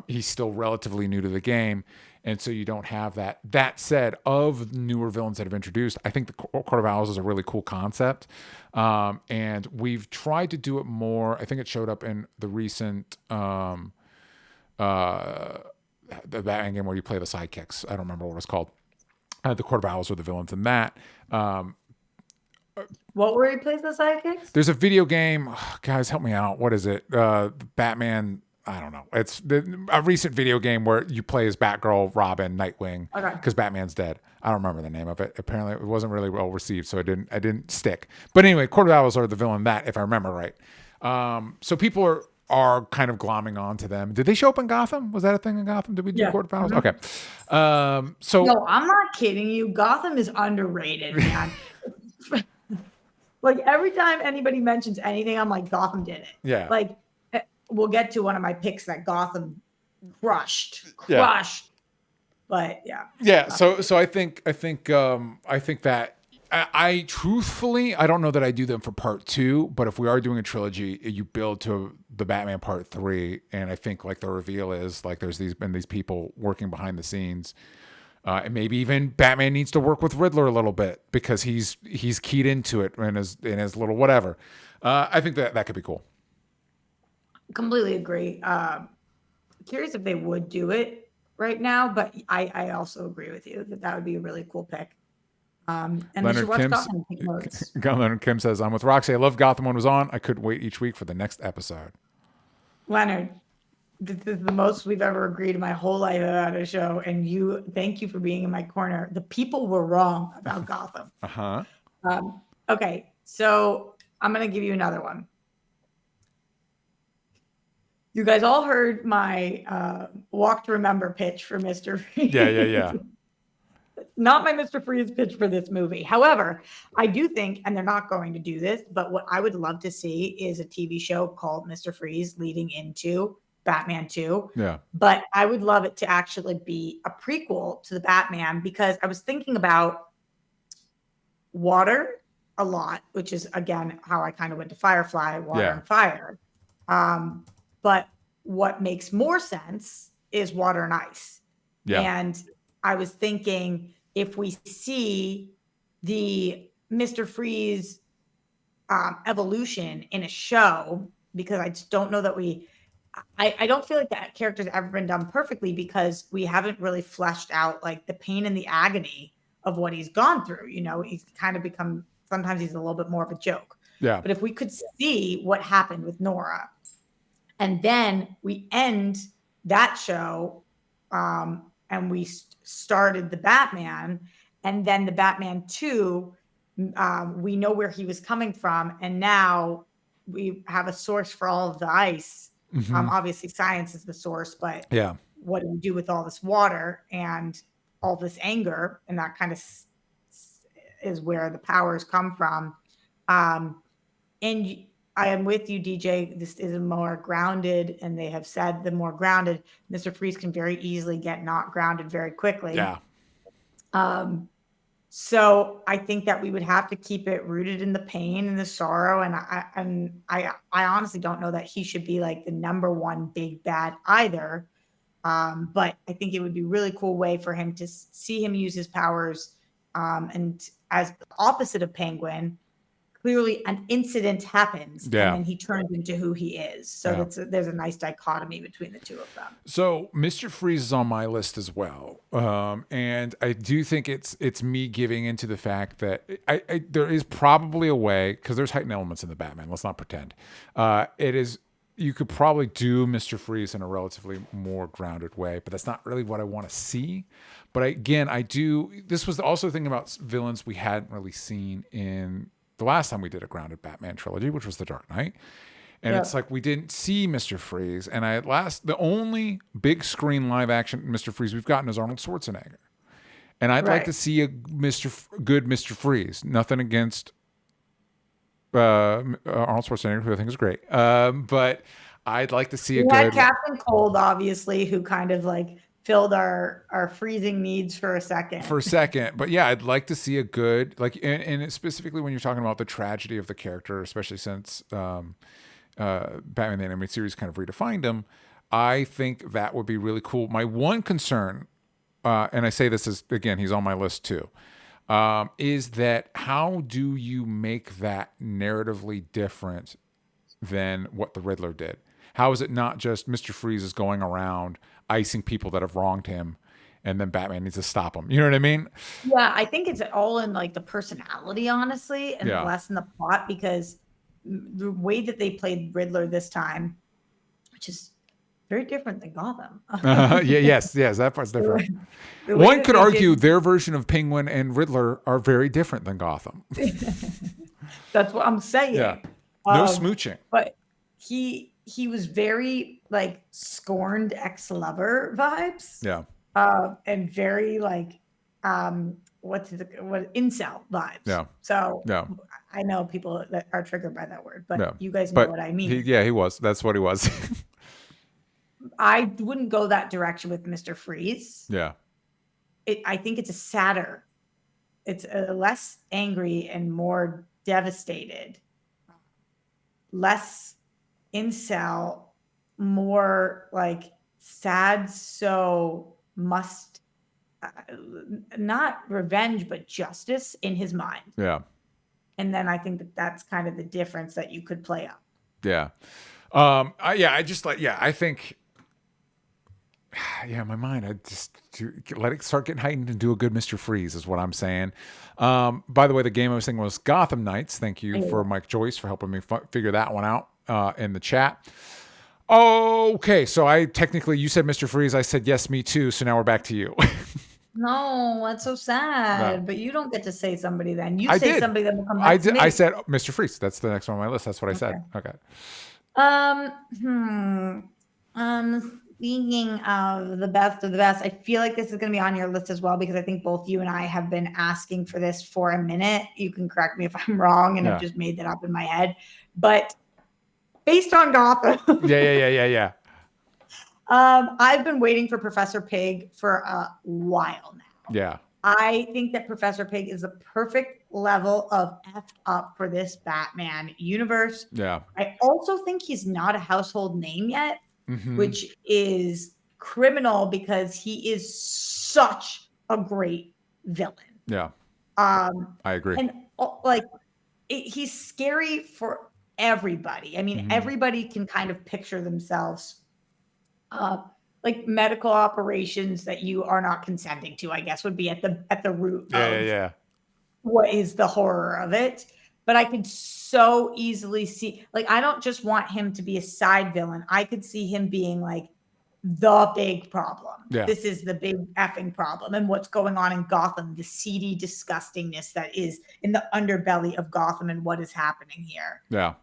he's still relatively new to the game. And so you don't have that. That said, of newer villains that have introduced, I think the Court of Owls is a really cool concept. And we've tried to do it more. I think it showed up in the recent the Batman game where you play the sidekicks. I don't remember what it was called. The Court of Owls were the villains in that. What were he plays the sidekicks? There's a video game. Oh, guys, help me out. What is it? Batman... I don't know. It's a recent video game where you play as Batgirl, Robin, Nightwing, because Batman's dead. I don't remember the name of it. Apparently, it wasn't really well received, so I didn't stick. But anyway, Court of Owls are the villain in that, if I remember right. So people are kind of glomming onto them. Did they show up in Gotham? Was that a thing in Gotham? Did we do Court of Owls? Mm-hmm. Okay. No, I'm not kidding you. Gotham is underrated, man. Like every time anybody mentions anything, I'm like, Gotham did it. Yeah. Like. We'll get to one of my picks that Gotham crushed. But yeah. So I think that I truthfully, I don't know that I do them for part 2, but if we are doing a trilogy, you build to the Batman Part 3, and I think like the reveal is like there's these people working behind the scenes. And maybe even Batman needs to work with Riddler a little bit because he's keyed into it in his little whatever. I think that could be cool. Completely agree. Curious if they would do it right now, but I also agree with you that would be a really cool pick. And Leonard Kim says, I'm with Roxy. I love Gotham when it was on. I couldn't wait each week for the next episode. Leonard, this is the most we've ever agreed in my whole life about a show. And thank you for being in my corner. The people were wrong about Gotham. Okay, so I'm going to give you another one. You guys all heard my Walk to Remember pitch for Mr. Reeve. Yeah. not my Mr. Freeze pitch for this movie. However, I do think, and they're not going to do this, but what I would love to see is a TV show called Mr. Freeze leading into Batman 2. Yeah. But I would love it to actually be a prequel to the Batman, because I was thinking about water a lot, which is, again, how I kind of went to Firefly, water and fire. But what makes more sense is water and ice. Yeah. And I was thinking, if we see the Mr. Freeze evolution in a show, because I just don't know that I don't feel like that character's ever been done perfectly, because we haven't really fleshed out like the pain and the agony of what he's gone through. You know, he's kind of become, sometimes he's a little bit more of a joke. Yeah. But if we could see what happened with Nora, and then we end that show, and we started the Batman, and then the Batman 2, we know where he was coming from, and now we have a source for all of the ice. Obviously, science is the source, but what do we do with all this water and all this anger? And that kind of is where the powers come from. And I am with you, DJ. This is more grounded, and they have said the more grounded, Mr. Freeze can very easily get not grounded very quickly. Yeah. So I think that we would have to keep it rooted in the pain and the sorrow. And I honestly don't know that he should be like the number one big bad either. But I think it would be a really cool way for him to see him use his powers. And as the opposite of Penguin, clearly an incident happens, and then he turns into who he is. So there's a nice dichotomy between the two of them. So Mr. Freeze is on my list as well. And I do think it's me giving into the fact that there is probably a way, because there's heightened elements in the Batman. Let's not pretend. You could probably do Mr. Freeze in a relatively more grounded way, but that's not really what I want to see. But this was also thinking about villains we hadn't really seen in the last time we did a grounded Batman trilogy, which was The Dark Knight. And it's like we didn't see Mr. Freeze. And the only big screen live action Mr. Freeze we've gotten is Arnold Schwarzenegger. And I'd like to see a good Mr. Freeze. Nothing against Arnold Schwarzenegger, who I think is great. But I'd like to see a good... Captain Cold, obviously, who kind of like filled our freezing needs for a second. But yeah, I'd like to see a good, like, and specifically when you're talking about the tragedy of the character, especially since Batman the Animated Series kind of redefined him, I think that would be really cool. My one concern, and I say this is, again, he's on my list too, is that how do you make that narratively different than what the Riddler did? How is it not just Mr. Freeze is going around icing people that have wronged him, and then Batman needs to stop him? You know what I mean? Yeah, I think it's all in like the personality, honestly, and less in the plot, because the way that they played Riddler this time, which is very different than Gotham. Yes, that part's different. One could argue their version of Penguin and Riddler are very different than Gotham. That's what I'm saying. Yeah, no smooching. But he was very like scorned ex-lover vibes. Yeah. And very like what incel vibes. Yeah. So I know people that are triggered by that word, but you guys know what I mean. He was. That's what he was. I wouldn't go that direction with Mr. Freeze. Yeah. I think it's it's a less angry and more devastated, less incel, more like sad, so must not revenge but justice in his mind. Yeah. And then I think that's kind of the difference that you could play up. Yeah. I think my mind, I just let it start getting heightened and do a good Mr. Freeze is what I'm saying. By the way, the game I was thinking was Gotham Knights. Thank you for Mike Joyce for helping me figure that one out in the chat. Okay, so you said Mr. Freeze. I said, yes, me too. So now we're back to you. No, that's so sad. No. But you don't get to say somebody then. You say somebody that will come back I to me. I said Mr. Freeze. That's the next one on my list. That's what I said. Okay. Speaking of the best, I feel like this is going to be on your list as well because I think both you and I have been asking for this for a minute. You can correct me if I'm wrong, and I've just made that up in my head. But based on Gotham, yeah. I've been waiting for Professor Pig for a while now. Yeah. I think that Professor Pig is the perfect level of effed up for this Batman universe. Yeah. I also think he's not a household name yet, which is criminal because he is such a great villain. Yeah. I agree. And like, he's scary for everybody. I mean, everybody can kind of picture themselves like medical operations that you are not consenting to, I guess, would be at the root of what is the horror of it. But I could so easily see, like, I don't just want him to be a side villain. I could see him being like the big problem. Yeah. This is the big effing problem. And what's going on in Gotham, the seedy disgustingness that is in the underbelly of Gotham and what is happening here. Yeah.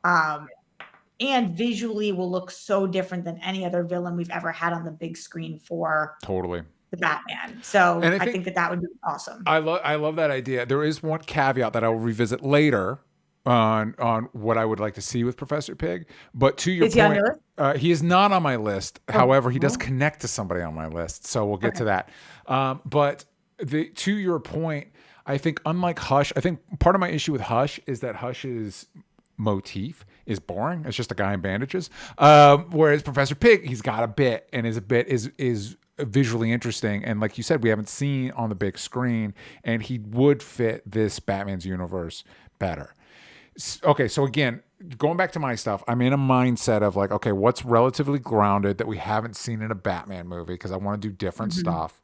And visually will look so different than any other villain we've ever had on the big screen for the Batman. So I think that would be awesome. I love that idea. There is one caveat that I will revisit later on what I would like to see with Professor Pig. But to your point, he on your list? He is not on my list. However, he does connect to somebody on my list. So we'll get to that. But to your point, I think unlike Hush, I think part of my issue with Hush is that Hush's motif is boring. It's just a guy in bandages. Whereas Professor Pig, he's got a bit, and his bit is visually interesting. And like you said, we haven't seen on the big screen, and he would fit this Batman's universe better. Okay, so again, going back to my stuff, I'm in a mindset of like, okay, what's relatively grounded that we haven't seen in a Batman movie because I want to do different stuff.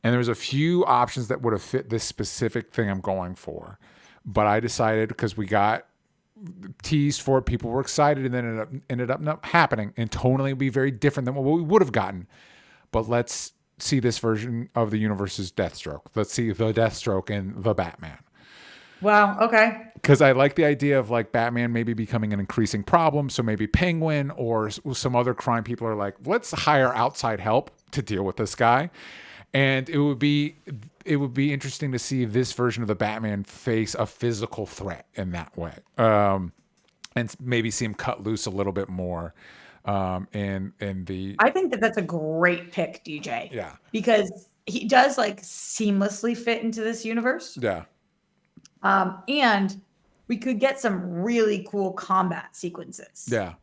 And there's a few options that would have fit this specific thing I'm going for. But I decided because we got teased for it, people were excited, and then it ended up not happening and totally be very different than what we would have gotten. But let's see this version of the universe's Deathstroke. Let's see the Deathstroke in the Batman. Wow. Okay. Because I like the idea of like Batman maybe becoming an increasing problem. So maybe Penguin or some other crime people are like, let's hire outside help to deal with this guy. And it would be interesting to see this version of the Batman face a physical threat in that way, and maybe see him cut loose a little bit more. In the, I think that's a great pick, DJ. Yeah, because he does like seamlessly fit into this universe. Yeah. And we could get some really cool combat sequences. Yeah.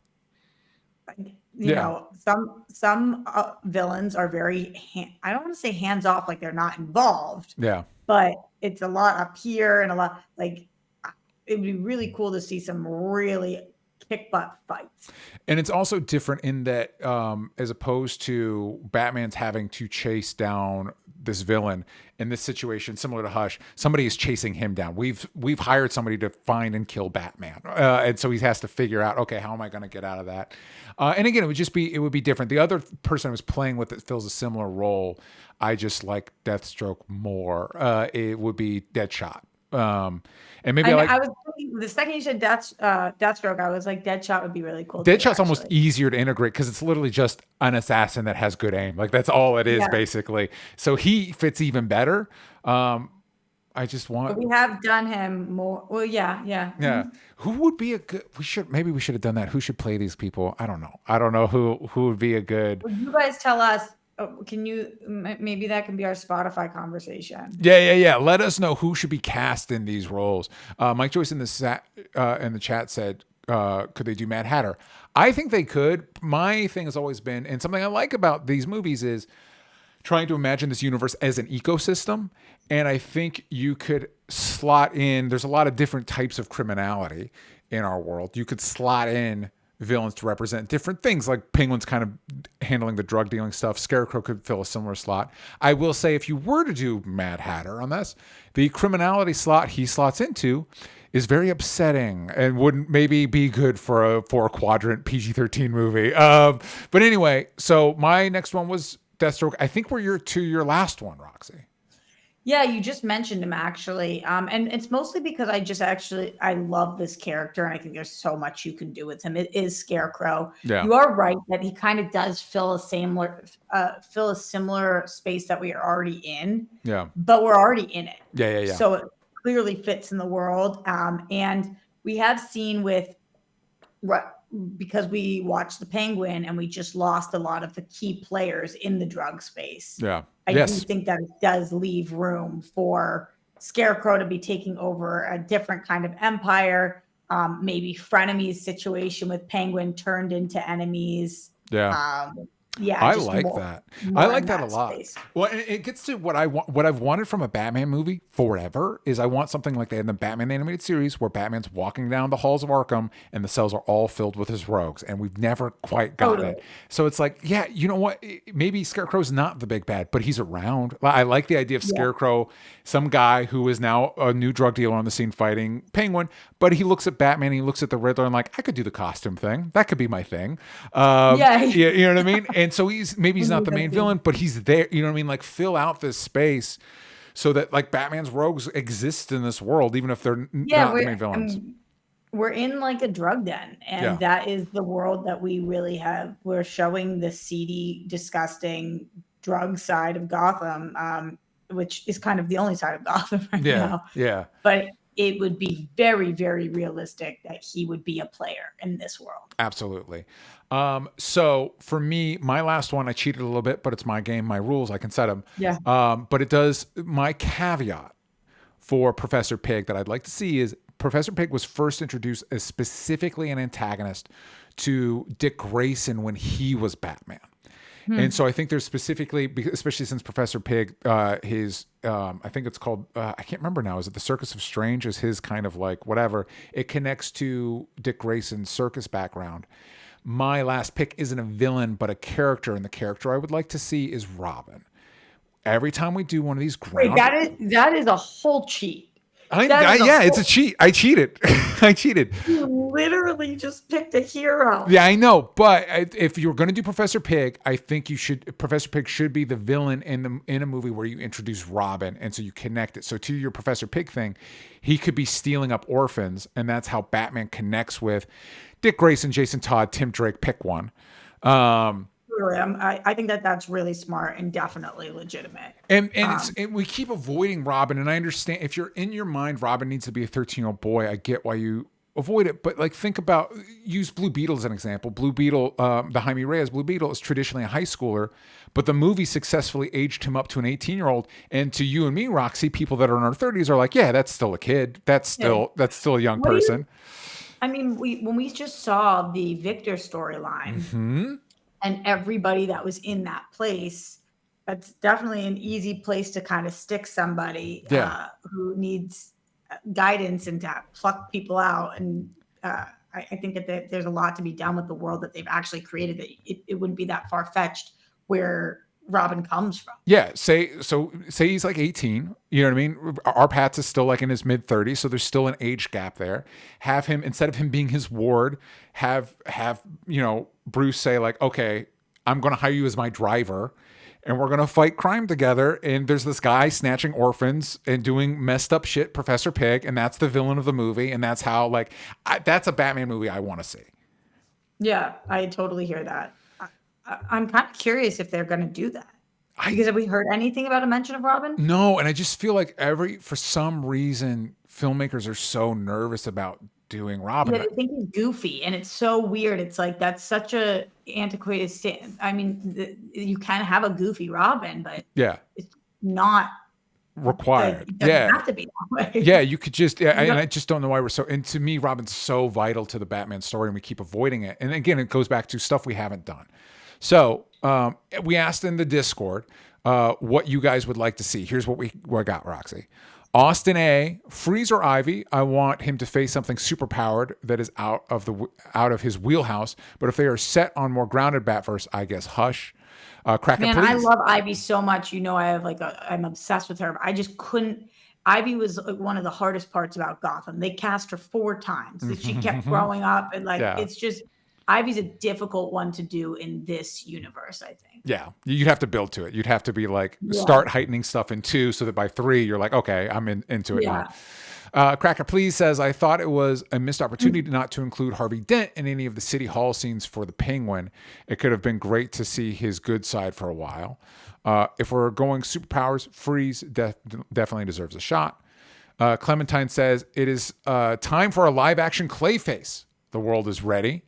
You know, some villains are very, I don't want to say hands off, like they're not involved. Yeah. But it's a lot up here and a lot, like, it would be really cool to see some really kick butt fights. And it's also different in that, as opposed to Batman's having to chase down this villain in this situation, similar to Hush, somebody is chasing him down. We've hired somebody to find and kill Batman, and so he has to figure out, okay, how am I going to get out of that? And again, it would be different. The other person I was playing with that fills a similar role, I just like Deathstroke more. It would be Deadshot. And maybe I was thinking, the second you said Deathstroke, I was like, Deadshot would be really cool. Deadshot's almost easier to integrate because it's literally just an assassin that has good aim. Like that's all it is, basically. So he fits even better. I just want. But we have done him more. Well, yeah. Mm-hmm. Who would be a good? We should have done that. Who should play these people? I don't know who would be a good. Well, you guys tell us. Can you? Maybe that can be our Spotify conversation. Yeah. Let us know who should be cast in these roles. Mike Joyce in the chat said, could they do Mad Hatter? I think they could. My thing has always been, and something I like about these movies is trying to imagine this universe as an ecosystem. And I think you could slot in. There's a lot of different types of criminality in our world. You could slot in villains to represent different things, like Penguin's kind of handling the drug dealing stuff. Scarecrow could fill a similar slot. I will say, if you were to do Mad Hatter on this, the criminality slot he slots into is very upsetting and wouldn't maybe be good for a 4-quadrant PG-13 movie. But anyway, so my next one was Deathstroke. I think we're to your last one, Roxy. Yeah, you just mentioned him actually. And it's mostly because I love this character and I think there's so much you can do with him. It is Scarecrow. Yeah. You are right that he kind of does fill a similar space that we are already in, Yeah. but we're already in it. Yeah. So it clearly fits in the world. And we have seen right, because we watched the Penguin and we just lost a lot of the key players in the drug space. Yeah. I do Yes. think that it does leave room for Scarecrow to be taking over a different kind of empire. Maybe frenemies situation with Penguin turned into enemies. Yeah. Yeah, I just like more, that. I more like in that a that lot. space. Well, and it gets to what I want. What I've wanted from a Batman movie forever is I want something like that in the Batman animated series, where Batman's walking down the halls of Arkham and the cells are all filled with his rogues, and we've never quite gotten Totally. it. So it's like, yeah, you know what? Maybe Scarecrow's not the big bad, but he's around. I like the idea of Yeah. Scarecrow, some guy who is now a new drug dealer on the scene fighting Penguin, but he looks at Batman, and he looks at the Riddler, and like, I could do the costume thing. That could be my thing. Yeah. You know what I mean? And so he's not the That's main it. villain, but he's there. You know what I mean? Like, fill out this space so that like Batman's rogues exist in this world, even if they're Yeah, not the main villains. we're in like a drug den, and Yeah. that is the world that we really have. We're showing the seedy, disgusting drug side of Gotham, which is kind of the only side of Gotham right now. Yeah. But it would be very, very realistic that he would be a player in this world. Absolutely. So for me, my last one, I cheated a little bit, but it's my game, my rules, I can set them. Yeah. But it does, my caveat for Professor Pig that I'd like to see is Professor Pig was first introduced as specifically an antagonist to Dick Grayson when he was Batman. And so I think there's specifically, especially since Professor Pig, I think it's called, I can't remember now. Is it the Circus of Strange? Is his kind of like whatever. It connects to Dick Grayson's circus background. My last pick isn't a villain, but a character. And the character I would like to see is Robin. Every time we do one of these Wait, that is a whole cheat. It's a cheat. I cheated. I cheated. You literally just picked a hero. Yeah, I know. But if you're going to do Professor Pig, I think Professor Pig should be the villain in a movie where you introduce Robin, and so you connect it. So to your Professor Pig thing, he could be stealing up orphans, and that's how Batman connects with Dick Grayson, Jason Todd, Tim Drake. Pick one. I think that's really smart and definitely legitimate. And we keep avoiding Robin, and I understand if you're in your mind, Robin needs to be a 13-year-old boy. I get why you avoid it, but like think about, use Blue Beetle as an example. Blue Beetle, the Jaime Reyes Blue Beetle is traditionally a high schooler, but the movie successfully aged him up to an 18-year-old. And to you and me, Roxy, people that are in our 30s are like, yeah, that's still a kid. That's still a young person. When we just saw the Victor storyline. And everybody that was in that place, that's definitely an easy place to kind of stick somebody who needs guidance and to pluck people out. And I think that there's a lot to be done with the world that they've actually created. That it wouldn't be that far-fetched where Robin comes from. Yeah, say he's like 18, you know what I mean? R-Batz is still like in his mid-30s, so there's still an age gap there. Have him, instead of him being his ward, have Bruce say like, okay, I'm going to hire you as my driver, and we're going to fight crime together. And there's this guy snatching orphans and doing messed up shit, Professor Pig, and that's the villain of the movie. And that's how, that's a Batman movie I want to see. Yeah, I totally hear that. I'm kind of curious if they're going to do that. Because have we heard anything about a mention of Robin? No, and I just feel like for some reason, filmmakers are so nervous about doing Robin. Yeah, they think he's goofy, and it's so weird. It's like that's such a antiquated you can have a goofy Robin, but it's not required. It doesn't have to be that way. Yeah, you could just and I just don't know why we're so. And to me, Robin's so vital to the Batman story, and we keep avoiding it. And again, it goes back to stuff we haven't done. So we asked in the Discord what you guys would like to see. Here's what I got, Roxy. Austin A, Freeze or Ivy. I want him to face something super powered that is out of his wheelhouse. But if they are set on more grounded Batverse, I guess Hush. Kraken, Man, please. I love Ivy so much. I have I'm obsessed with her. But I just couldn't. Ivy was one of the hardest parts about Gotham. They cast her 4 times. She kept growing up, and it's just Ivy's a difficult one to do in this universe, I think. Yeah, you'd have to build to it. You'd have to be like start heightening stuff in 2 so that by 3 you're like, okay, I'm into it now. Cracker Please says, I thought it was a missed opportunity not to include Harvey Dent in any of the City Hall scenes for the Penguin. It could have been great to see his good side for a while. If we're going superpowers, Freeze definitely deserves a shot. Clementine says, it is time for a live action Clayface. The world is ready.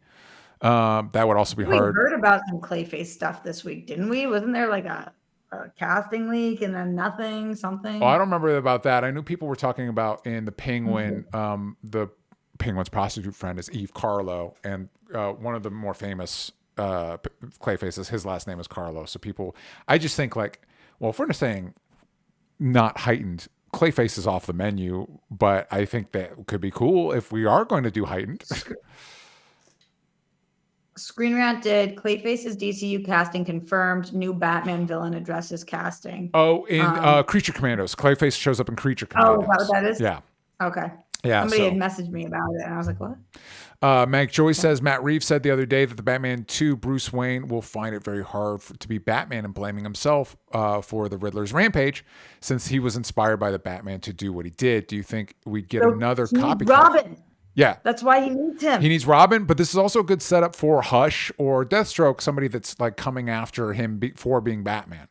That would also be hard. We heard about some Clayface stuff this week, didn't we? Wasn't there like a casting leak and then something? Oh, I don't remember about that. I knew people were talking about in the Penguin, the Penguin's prostitute friend is Eve Carlo, and one of the more famous Clayfaces, his last name is Carlo. So I just think like, well, if we're saying not heightened, Clayface is off the menu, but I think that could be cool if we are going to do heightened. Screen Rant did Clayface's DCU casting confirmed. New Batman villain addresses casting. Oh, in Creature Commandos. Clayface shows up in Creature Commandos. Oh, is that what that is? Yeah. Okay. Yeah. Somebody had messaged me about it, and I was like, what? Meg Joy says, Matt Reeve said the other day that the Batman 2 Bruce Wayne will find it very hard to be Batman and blaming himself for the Riddler's rampage since he was inspired by the Batman to do what he did. Do you think we'd get another copycat? Robin. Yeah. That's why he needs him. He needs Robin, but this is also a good setup for Hush or Deathstroke, somebody that's like coming after him for being Batman.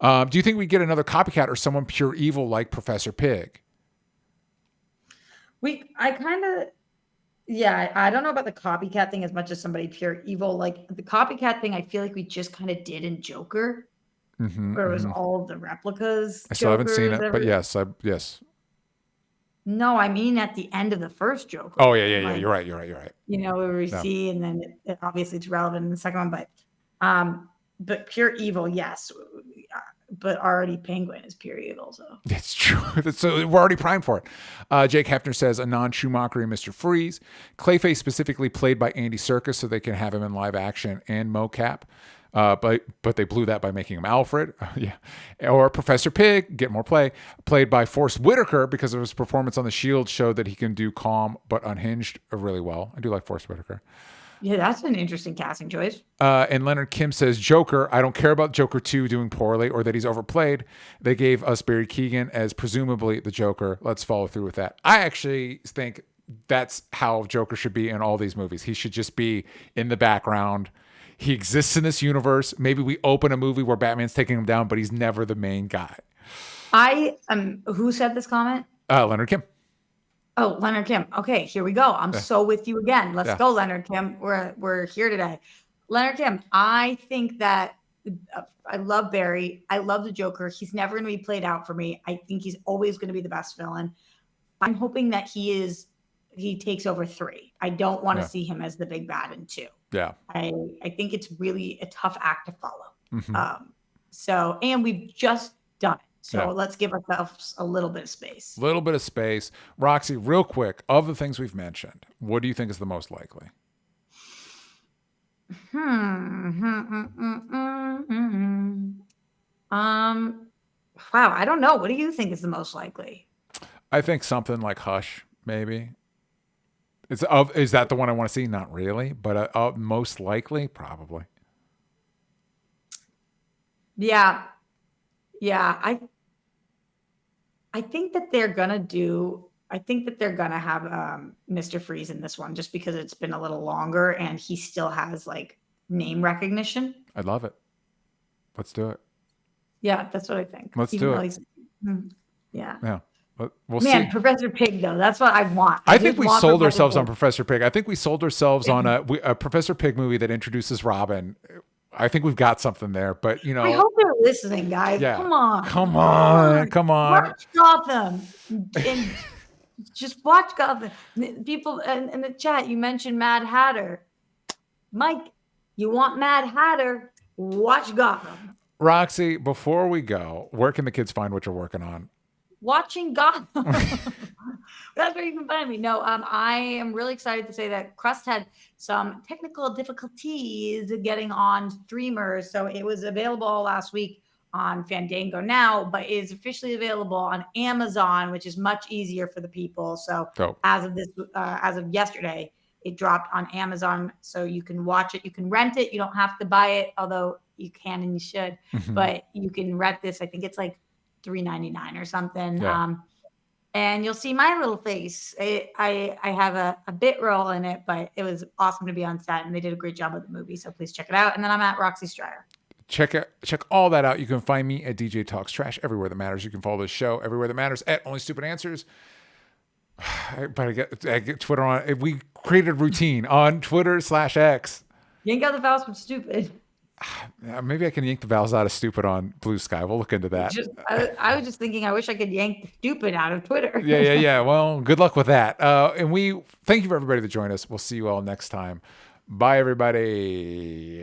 Do you think we get another copycat or someone pure evil like Professor Pig? I don't know about the copycat thing as much as somebody pure evil. Like the copycat thing, I feel like we just kind of did in Joker, where it was all of the replicas. I still haven't seen it, but yes. No, I mean at the end of the first Joker. Oh yeah. Like, you're right. Where we see, and then it obviously it's relevant in the second one, but pure evil, yes. But already Penguin is pure evil, so it's true. So we're already primed for it. Jake Hefner says a non-Schumacher Mr. Freeze, Clayface specifically played by Andy Serkis, so they can have him in live action and mocap. But they blew that by making him Alfred. Yeah. Or Professor Pig, get more play, played by Forrest Whitaker because of his performance on The Shield showed that he can do calm but unhinged really well. I do like Forrest Whitaker. Yeah, that's an interesting casting choice. And Leonard Kim says, Joker, I don't care about Joker 2 doing poorly or that he's overplayed. They gave us Barry Keoghan as presumably the Joker. Let's follow through with that. I actually think that's how Joker should be in all these movies. He should just be in the background. He exists in this universe. Maybe we open a movie where Batman's taking him down, but he's never the main guy. Who said this comment? Leonard Kim. Oh, Leonard Kim. Okay, here we go. I'm so with you again. Let's go, Leonard Kim. We're here today. Leonard Kim, I think that I love Barry. I love the Joker. He's never going to be played out for me. I think he's always going to be the best villain. I'm hoping that he takes over 3. I don't want to see him as the big bad in 2. Yeah. I think it's really a tough act to follow. And we've just done it. So let's give ourselves a little bit of space. Roxy, real quick, of the things we've mentioned, what do you think is the most likely? Wow, I don't know. What do you think is the most likely? I think something like Hush, maybe. Is that the one I want to see? Not really, but most likely, probably. Yeah. I think that they're gonna have Mr. Freeze in this one just because it's been a little longer and he still has like name recognition. I love it. Let's do it. Yeah, that's what I think. Let's do it. Yeah. We'll see. Professor Pig though, that's what I want. I think we sold ourselves on Professor Pig. I think we sold ourselves on a Professor Pig movie that introduces Robin. I think we've got something there, but I hope they're listening, guys. Yeah. Come on. Watch Gotham. And just watch Gotham. People in the chat, you mentioned Mad Hatter. Mike, you want Mad Hatter? Watch Gotham. Roxy, before we go, where can the kids find what you're working on? Watching Gotham. That's where you can find me. No, I am really excited to say that Crust had some technical difficulties getting on streamers. So it was available last week on Fandango now, but is officially available on Amazon, which is much easier for the people. So as of yesterday, It dropped on Amazon, so you can watch it. You can rent it. You don't have to buy it, although you can and you should. But you can rent this. I think it's like $3.99 or something. Yeah. And you'll see my little face. I have a bit role in it, but it was awesome to be on set, and they did a great job with the movie. So please check it out. And then I'm at Roxy Stryer. Check all that out. You can find me at DJ Talks Trash everywhere that matters. You can follow this show everywhere that matters at Only Stupid Answers. But I get Twitter on. We created a routine on Twitter/X. Yank out the vowels from stupid. Maybe I can yank the vowels out of stupid on Blue Sky. We'll look into that. I was just thinking, I wish I could yank the stupid out of Twitter. Yeah. Well, good luck with that. And we thank you for everybody that joined us. We'll see you all next time. Bye, everybody.